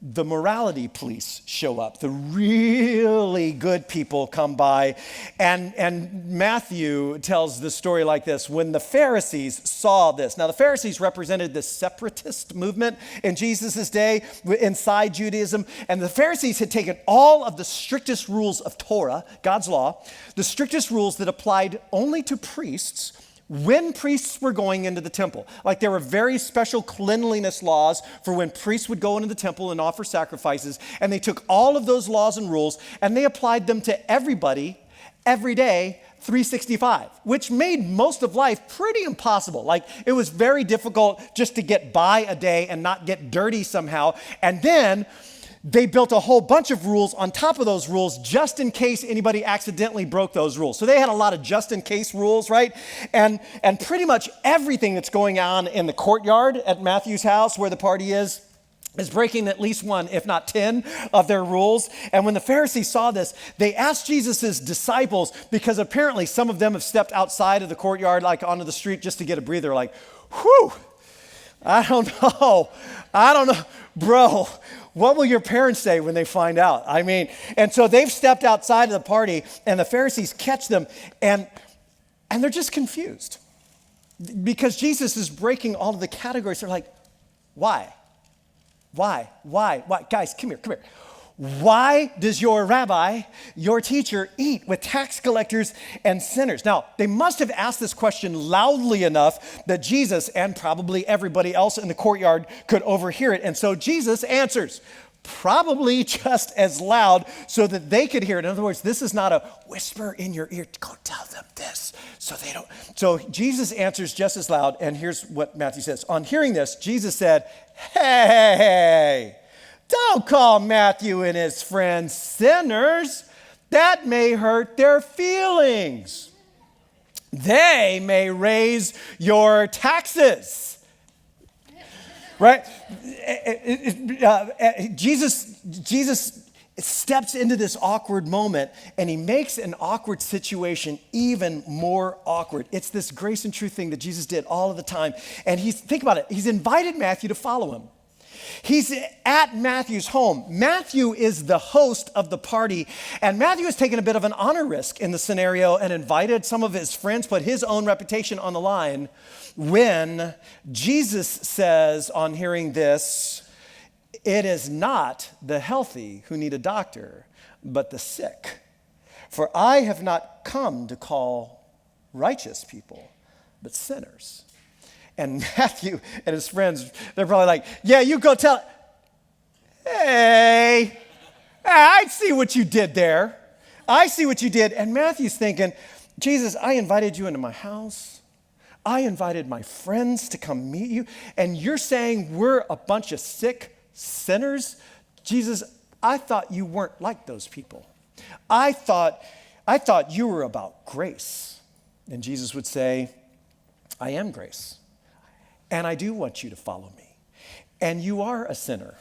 the morality police show up. The really good people come by. And Matthew tells the story like this. When the Pharisees saw this, now the Pharisees represented the separatist movement in Jesus' day inside Judaism. And the Pharisees had taken all of the strictest rules of Torah, God's law, the strictest rules that applied only to priests, when priests were going into the temple. Like there were very special cleanliness laws for when priests would go into the temple and offer sacrifices. And they took all of those laws and rules and they applied them to everybody, every day, 365, which made most of life pretty impossible. Like it was very difficult just to get by a day and not get dirty somehow. And then they built a whole bunch of rules on top of those rules just in case anybody accidentally broke those rules. So they had a lot of just in case rules, right? And pretty much everything that's going on in the courtyard at Matthew's house where the party is breaking at least one, if not 10, of their rules. And when the Pharisees saw this, they asked Jesus' disciples, because apparently some of them have stepped outside of the courtyard, like onto the street just to get a breather, like, whew, I don't know, bro. What will your parents say when they find out? I mean, and so they've stepped outside of the party and the Pharisees catch them and they're just confused. because Jesus is breaking all of the categories. They're like, why? Why? Guys, come here. Why does your rabbi, your teacher, eat with tax collectors and sinners? Now, they must have asked this question loudly enough that Jesus and probably everybody else in the courtyard could overhear it. And so Jesus answers, probably just as loud so that they could hear it. In other words, this is not a whisper in your ear, go tell them this so they don't. So Jesus answers just as loud, and here's what Matthew says. On hearing this, Jesus said, hey, don't call Matthew and his friends sinners. That may hurt their feelings. They may raise your taxes. Right? Jesus steps into this awkward moment, and he makes an awkward situation even more awkward. It's this grace and truth thing that Jesus did all of the time. And think about it, he's invited Matthew to follow him. He's at Matthew's home. Matthew is the host of the party, and Matthew has taken a bit of an honor risk in the scenario and invited some of his friends, put his own reputation on the line, when Jesus says on hearing this, it is not the healthy who need a doctor, but the sick. For I have not come to call righteous people, but sinners. And Matthew and his friends, they're probably like, yeah, you go tell. Hey, I see what you did there. I see what you did. And Matthew's thinking, Jesus, I invited you into my house. I invited my friends to come meet you. And you're saying we're a bunch of sick sinners? Jesus, I thought you weren't like those people. I thought you were about grace. And Jesus would say, I am grace. And I do want you to follow me. And you are a sinner.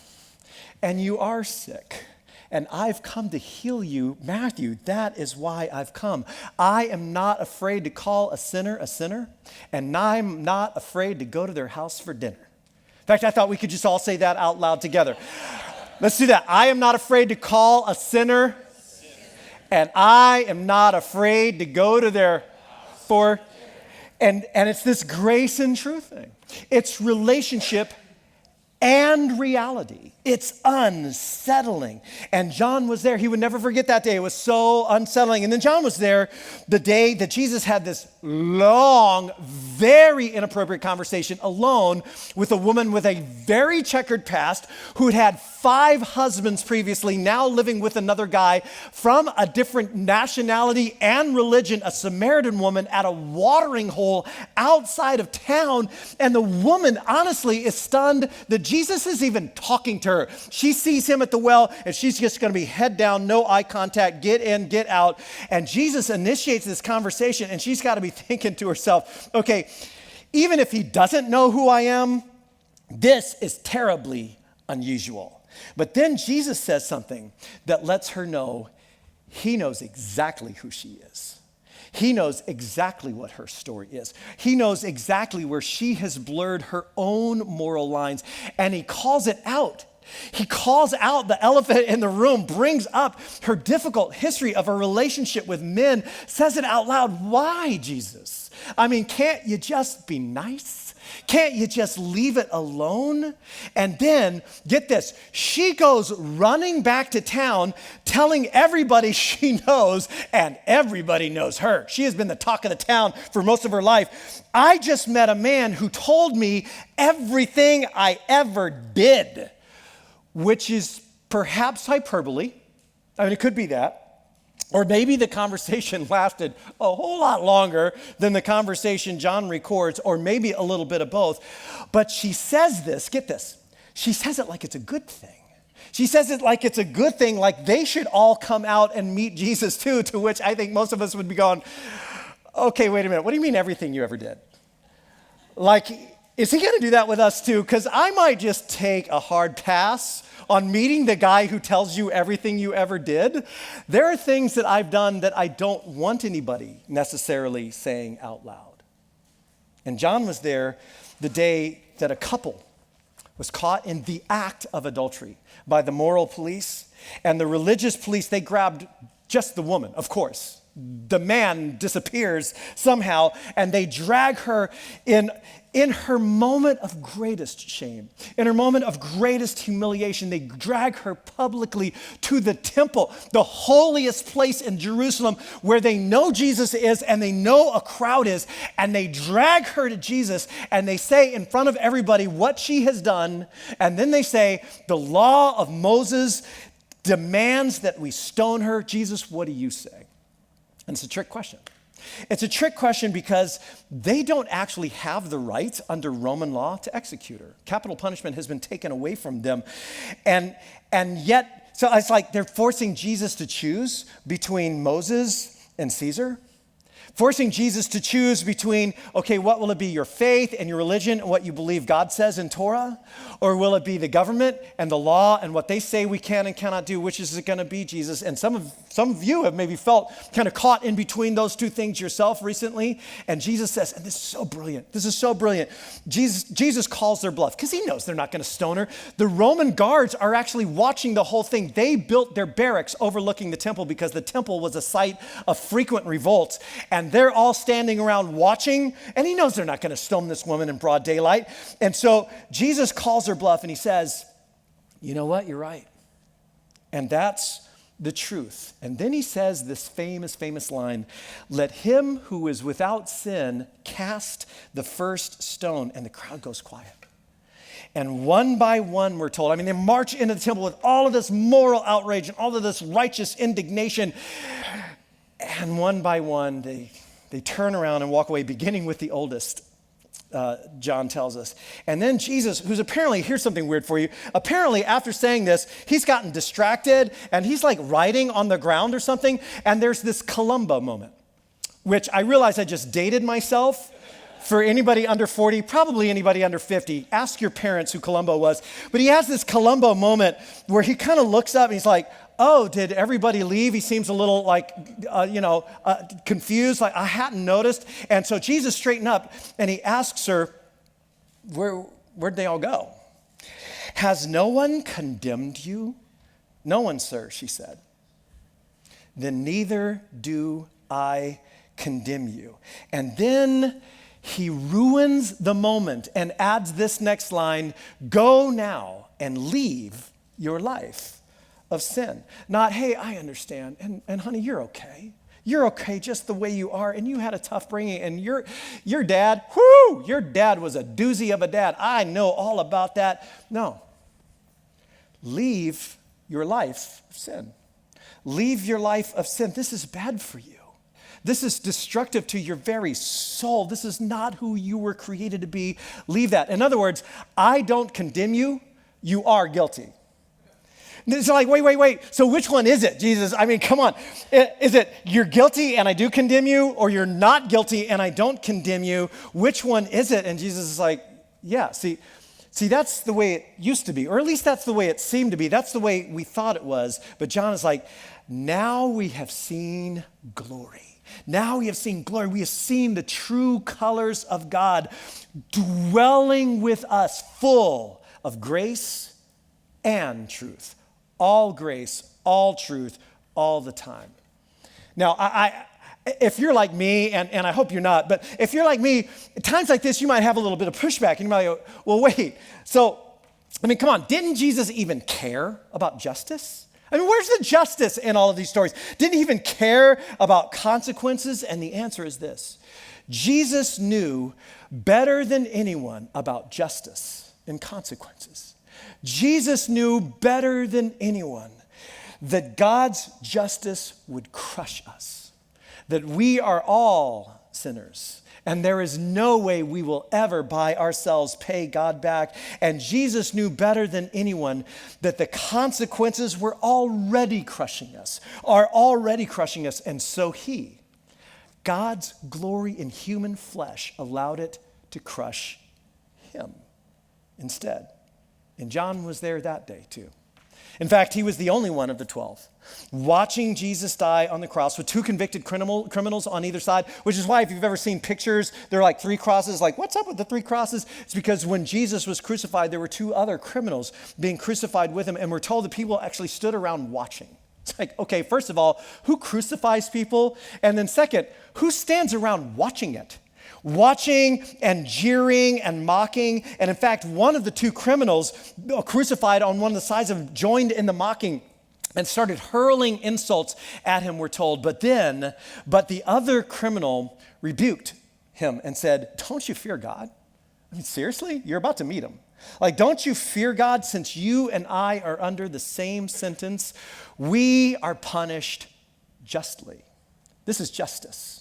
And you are sick. And I've come to heal you. Matthew, that is why I've come. I am not afraid to call a sinner, and I'm not afraid to go to their house for dinner. In fact, I thought we could just all say that out loud together. Let's do that. I am not afraid to call a sinner, and I am not afraid to go to their for. And it's this grace and truth thing. It's relationship and reality. It's unsettling. And John was there. He would never forget that day. It was so unsettling. And then John was there the day that Jesus had this long, very inappropriate conversation alone with a woman with a very checkered past who'd had 5 husbands previously, now living with another guy from a different nationality and religion, a Samaritan woman at a watering hole outside of town. And the woman, honestly, is stunned that Jesus is even talking to her. She sees him at the well, and she's just going to be head down, no eye contact, get in, get out. And Jesus initiates this conversation, and she's got to be thinking to herself, okay, even if he doesn't know who I am, this is terribly unusual. But then Jesus says something that lets her know he knows exactly who she is. He knows exactly what her story is. He knows exactly where she has blurred her own moral lines, and he calls it out. He calls out the elephant in the room, brings up her difficult history of her relationship with men, says it out loud. Why, Jesus? I mean, can't you just be nice? Can't you just leave it alone? And then, get this, she goes running back to town, telling everybody she knows, and everybody knows her. She has been the talk of the town for most of her life. I just met a man who told me everything I ever did, which is perhaps hyperbole. I mean, it could be that. Or maybe the conversation lasted a whole lot longer than the conversation John records, or maybe a little bit of both. But she says this, get this, she says it like it's a good thing. She says it like it's a good thing, like they should all come out and meet Jesus too, to which I think most of us would be going, okay, wait a minute, what do you mean everything you ever did? Like, is he going to do that with us too? Because I might just take a hard pass on meeting the guy who tells you everything you ever did. There are things that I've done that I don't want anybody necessarily saying out loud. And John was there the day that a couple was caught in the act of adultery by the moral police. And the religious police, they grabbed just the woman, of course. the man disappears somehow, and they drag her in her moment of greatest shame, in her moment of greatest humiliation. They drag her publicly to the temple, the holiest place in Jerusalem, where they know Jesus is and they know a crowd is, and they drag her to Jesus, and they say in front of everybody what she has done, and then they say, the law of Moses demands that we stone her. Jesus, what do you say? And it's a trick question. It's a trick question because they don't actually have the right under Roman law to execute her. Capital punishment has been taken away from them. And yet, so it's like they're forcing Jesus to choose between Moses and Caesar. Forcing Jesus to choose between, okay, what will it be, your faith and your religion and what you believe God says in Torah? Or will it be the government and the law and what they say we can and cannot do? Which is it going to be, Jesus? And some of you have maybe felt kind of caught in between those two things yourself recently. And Jesus says, and this is so brilliant. This is so brilliant. Jesus calls their bluff because he knows they're not going to stone her. The Roman guards are actually watching the whole thing. They built their barracks overlooking the temple because the temple was a site of frequent revolts. And they're all standing around watching, and he knows they're not going to stone this woman in broad daylight. And so Jesus calls her bluff, and he says, you know what, you're right. And that's the truth. And then he says this famous line, let him who is without sin cast the first stone. And the crowd goes quiet. And one by one, we're told, they march into the temple with all of this moral outrage and all of this righteous indignation. And one by one, they turn around and walk away, beginning with the oldest, John tells us. And then Jesus, who's apparently, here's something weird for you, apparently after saying this, he's gotten distracted and he's like writing on the ground or something. And there's this Columbo moment, which I realize I just dated myself. For anybody under 40, probably anybody under 50, ask your parents who Columbo was. But he has this Columbo moment where he kind of looks up and he's like, oh, did everybody leave? He seems a little confused, like I hadn't noticed. And so Jesus straightened up and he asks her, where'd they all go? Has no one condemned you? No one, sir, she said. Then neither do I condemn you. And then he ruins the moment and adds this next line, go now and leave your life of sin. Not, hey, I understand, and honey, you're okay. You're okay just the way you are, and you had a tough bringing, and your dad, your dad was a doozy of a dad. I know all about that. No. Leave your life of sin. Leave your life of sin. This is bad for you. This is destructive to your very soul. This is not who you were created to be. Leave that. In other words, I don't condemn you. You are guilty. It's like, wait. So which one is it, Jesus? Come on. Is it you're guilty and I do condemn you, or you're not guilty and I don't condemn you? Which one is it? And Jesus is like, yeah, see, that's the way it used to be, or at least that's the way it seemed to be. That's the way we thought it was. But John is like, now we have seen glory. Now we have seen glory. We have seen the true colors of God dwelling with us, full of grace and truth. All grace, all truth, all the time. Now, if you're like me, and I hope you're not, but if you're like me, at times like this, you might have a little bit of pushback. And you might go, well, wait. So, come on, didn't Jesus even care about justice? Where's the justice in all of these stories? Didn't he even care about consequences? And the answer is this. Jesus knew better than anyone about justice and consequences. Jesus knew better than anyone that God's justice would crush us, that we are all sinners. And there is no way we will ever by ourselves pay God back. And Jesus knew better than anyone that the consequences were already crushing us, And so God's glory in human flesh, allowed it to crush him instead. And John was there that day too. In fact, he was the only one of the 12 watching Jesus die on the cross with two convicted criminals on either side, which is why if you've ever seen pictures, there are like 3 crosses, like what's up with the 3 crosses? It's because when Jesus was crucified, there were 2 other criminals being crucified with him, and we're told that people actually stood around watching. It's like, okay, first of all, who crucifies people? And then second, who stands around watching it? Watching and jeering and mocking. And in fact, one of the two criminals crucified on one of the sides of him joined in the mocking and started hurling insults at him, we're told. But the other criminal rebuked him and said, don't you fear God? I mean, seriously? You're about to meet him. Like, don't you fear God since you and I are under the same sentence? We are punished justly. This is justice.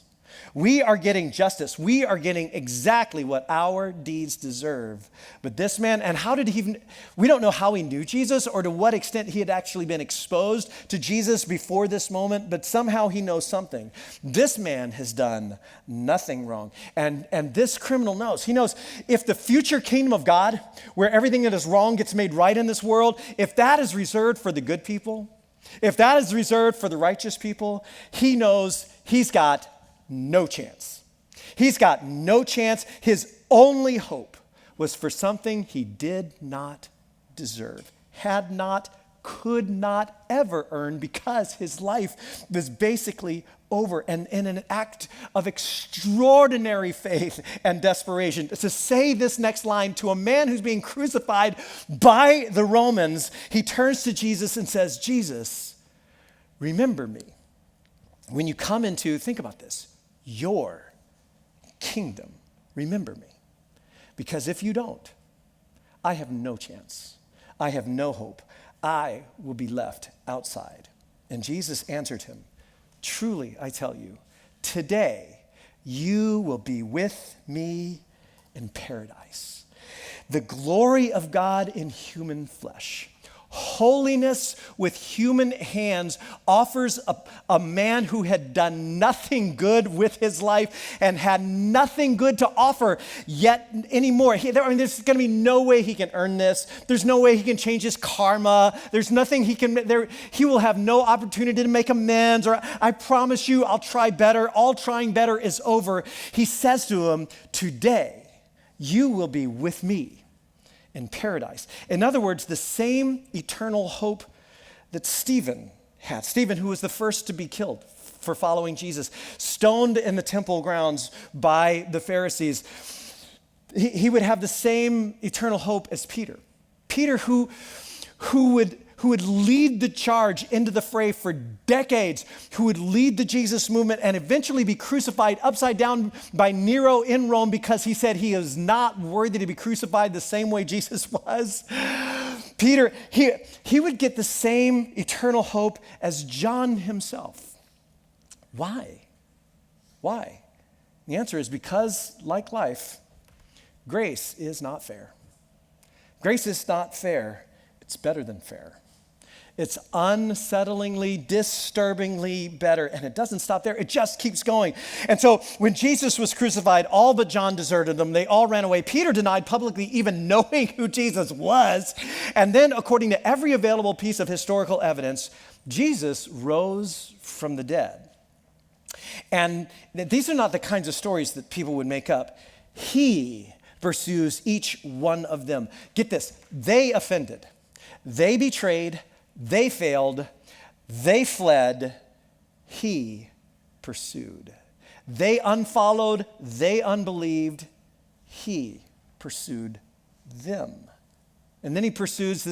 We are getting justice. We are getting exactly what our deeds deserve. But this man, and how did he even, we don't know how he knew Jesus or to what extent he had actually been exposed to Jesus before this moment, but somehow he knows something. This man has done nothing wrong. And this criminal knows. He knows if the future kingdom of God, where everything that is wrong gets made right in this world, if that is reserved for the good people, if that is reserved for the righteous people, he knows he's got no chance. He's got no chance. His only hope was for something he did not deserve, had not, could not ever earn, because his life was basically over. And in an act of extraordinary faith and desperation, to say this next line to a man who's being crucified by the Romans, he turns to Jesus and says, Jesus, remember me when you come into, think about this, your kingdom. Remember me. Because if you don't, I have no chance. I have no hope. I will be left outside. And Jesus answered him, truly, I tell you, today you will be with me in paradise. The glory of God in human flesh. Holiness with human hands offers a man who had done nothing good with his life and had nothing good to offer yet anymore. There's going to be no way he can earn this. There's no way he can change his karma. There's nothing he will have no opportunity to make amends, or I promise you I'll try better. All trying better is over. He says to him, today you will be with me in paradise. In other words, the same eternal hope that Stephen had. Stephen, who was the first to be killed for following Jesus, stoned in the temple grounds by the Pharisees. He would have the same eternal hope as Peter. Peter, who would lead the charge into the fray for decades, who would lead the Jesus movement and eventually be crucified upside down by Nero in Rome because he said he is not worthy to be crucified the same way Jesus was. Peter, he would get the same eternal hope as John himself. Why? Why? The answer is because, like life, grace is not fair. Grace is not fair. It's better than fair. It's unsettlingly, disturbingly better. And it doesn't stop there. It just keeps going. And so when Jesus was crucified, all but John deserted him. They all ran away. Peter denied publicly even knowing who Jesus was. And then, according to every available piece of historical evidence, Jesus rose from the dead. And these are not the kinds of stories that people would make up. He pursues each one of them. Get this. They offended. They betrayed. They failed, they fled, he pursued. They unfollowed, they unbelieved, he pursued them. And then he pursues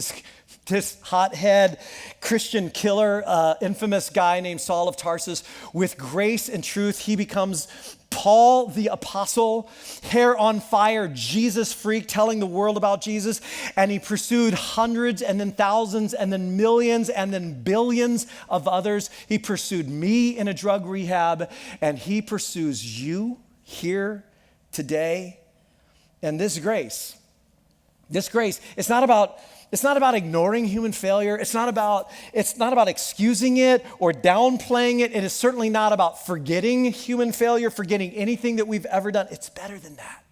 this hothead Christian killer, infamous guy named Saul of Tarsus. With grace and truth, he becomes Paul the apostle, hair on fire, Jesus freak, telling the world about Jesus. And he pursued hundreds and then thousands and then millions and then billions of others. He pursued me in a drug rehab, and he pursues you here today. And this grace, it's not about ignoring human failure. It's not about excusing it or downplaying it. It is certainly not about forgetting human failure, forgetting anything that we've ever done. It's better than that.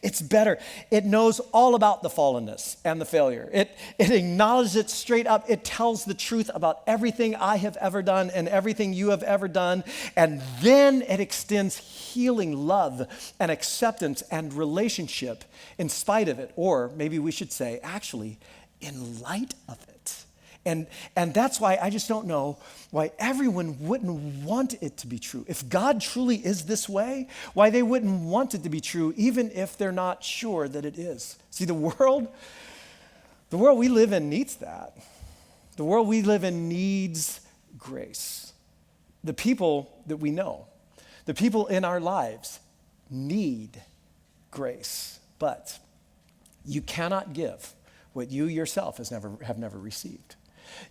It's better. It knows all about the fallenness and the failure. It acknowledges it straight up. It tells the truth about everything I have ever done and everything you have ever done. And then it extends healing love and acceptance and relationship in spite of it. Or maybe we should say, actually, in light of it. And that's why I just don't know why everyone wouldn't want it to be true. If God truly is this way, why they wouldn't want it to be true, even if they're not sure that it is. See, the world we live in needs that. The world we live in needs grace. The people that we know, the people in our lives need grace. But you cannot give what you yourself have never received.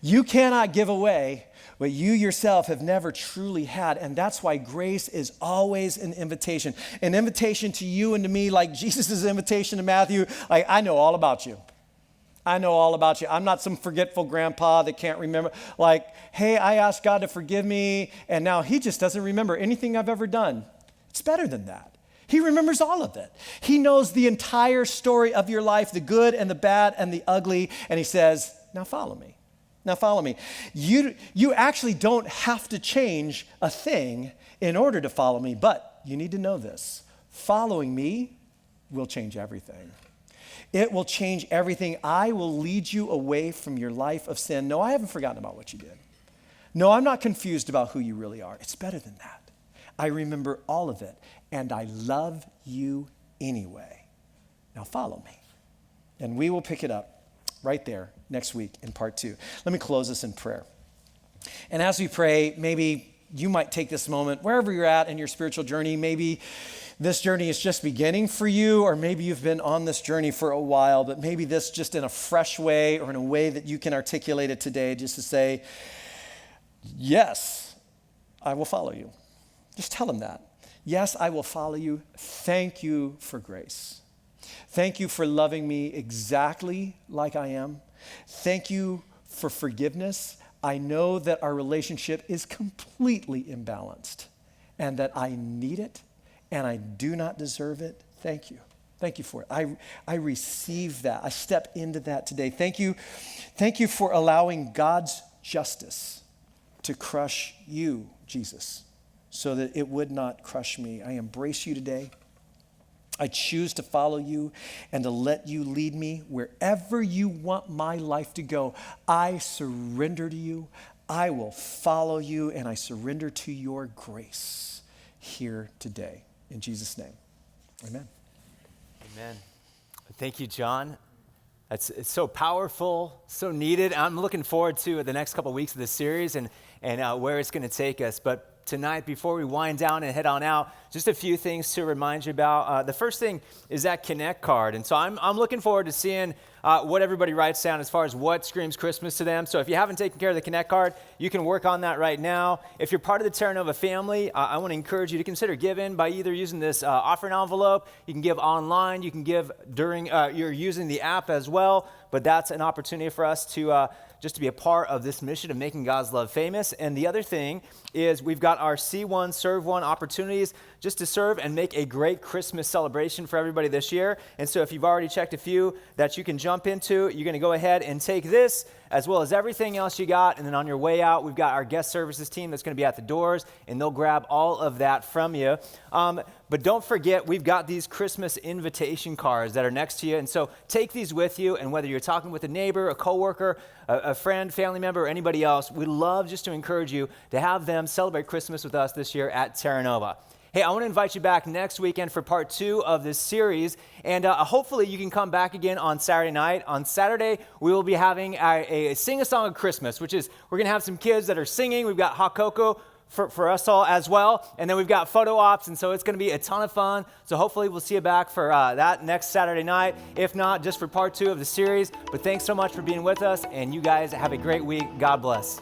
You cannot give away what you yourself have never truly had. And that's why grace is always an invitation to you and to me, like Jesus' invitation to Matthew. Like, I know all about you. I know all about you. I'm not some forgetful grandpa that can't remember. Like, hey, I asked God to forgive me, and now he just doesn't remember anything I've ever done. It's better than that. He remembers all of it. He knows the entire story of your life, the good and the bad and the ugly, and he says, now follow me. Now follow me. You actually don't have to change a thing in order to follow me, but you need to know this. Following me will change everything. It will change everything. I will lead you away from your life of sin. No, I haven't forgotten about what you did. No, I'm not confused about who you really are. It's better than that. I remember all of it, and I love you anyway. Now follow me. And we will pick it up right there next week in part 2. Let me close this in prayer. And as we pray, maybe you might take this moment, wherever you're at in your spiritual journey, maybe this journey is just beginning for you, or maybe you've been on this journey for a while, but maybe this just in a fresh way or in a way that you can articulate it today, just to say, yes, I will follow you. Just tell him that. Yes, I will follow you. Thank you for grace. Thank you for loving me exactly like I am. Thank you for forgiveness. I know that our relationship is completely imbalanced and that I need it and I do not deserve it. Thank you. Thank you for it. I receive that. I step into that today. Thank you. Thank you for allowing God's justice to crush you, Jesus, so that it would not crush me. I embrace you today. I choose to follow you and to let you lead me wherever you want my life to go. I surrender to you. I will follow you, and I surrender to your grace here today. In Jesus' name, amen. Amen. Thank you, John. It's so powerful, so needed. I'm looking forward to the next couple of weeks of this series and where it's going to take us. But tonight, before we wind down and head on out, just a few things to remind you about. The first thing is that Connect card. And so I'm looking forward to seeing what everybody writes down as far as what screams Christmas to them. So if you haven't taken care of the Connect card, you can work on that right now. If you're part of the Terra Nova family, I want to encourage you to consider giving by either using this offering envelope. You can give online. You can give during you're using the app as well. But that's an opportunity for us to just to be a part of this mission of making God's love famous. And the other thing is we've got our See One, Serve One opportunities just to serve and make a great Christmas celebration for everybody this year. And so if you've already checked a few that you can jump into, you're going to go ahead and take this as well as everything else you got. And then on your way out, we've got our guest services team that's going to be at the doors, and they'll grab all of that from you. But don't forget, we've got these Christmas invitation cards that are next to you. And so take these with you, and whether you're talking with a neighbor, a coworker, a friend, family member, or anybody else, we'd love just to encourage you to have them celebrate Christmas with us this year at Terra Nova. Hey, I want to invite you back next weekend for part 2 of this series, and hopefully you can come back again on Saturday night. On Saturday, we will be having a Sing a Song of Christmas, which is we're going to have some kids that are singing. We've got hot cocoa for us all as well, and then we've got photo ops, and so it's going to be a ton of fun. So hopefully we'll see you back for that next Saturday night, if not just for part 2 of the series. But thanks so much for being with us, and you guys have a great week. God bless.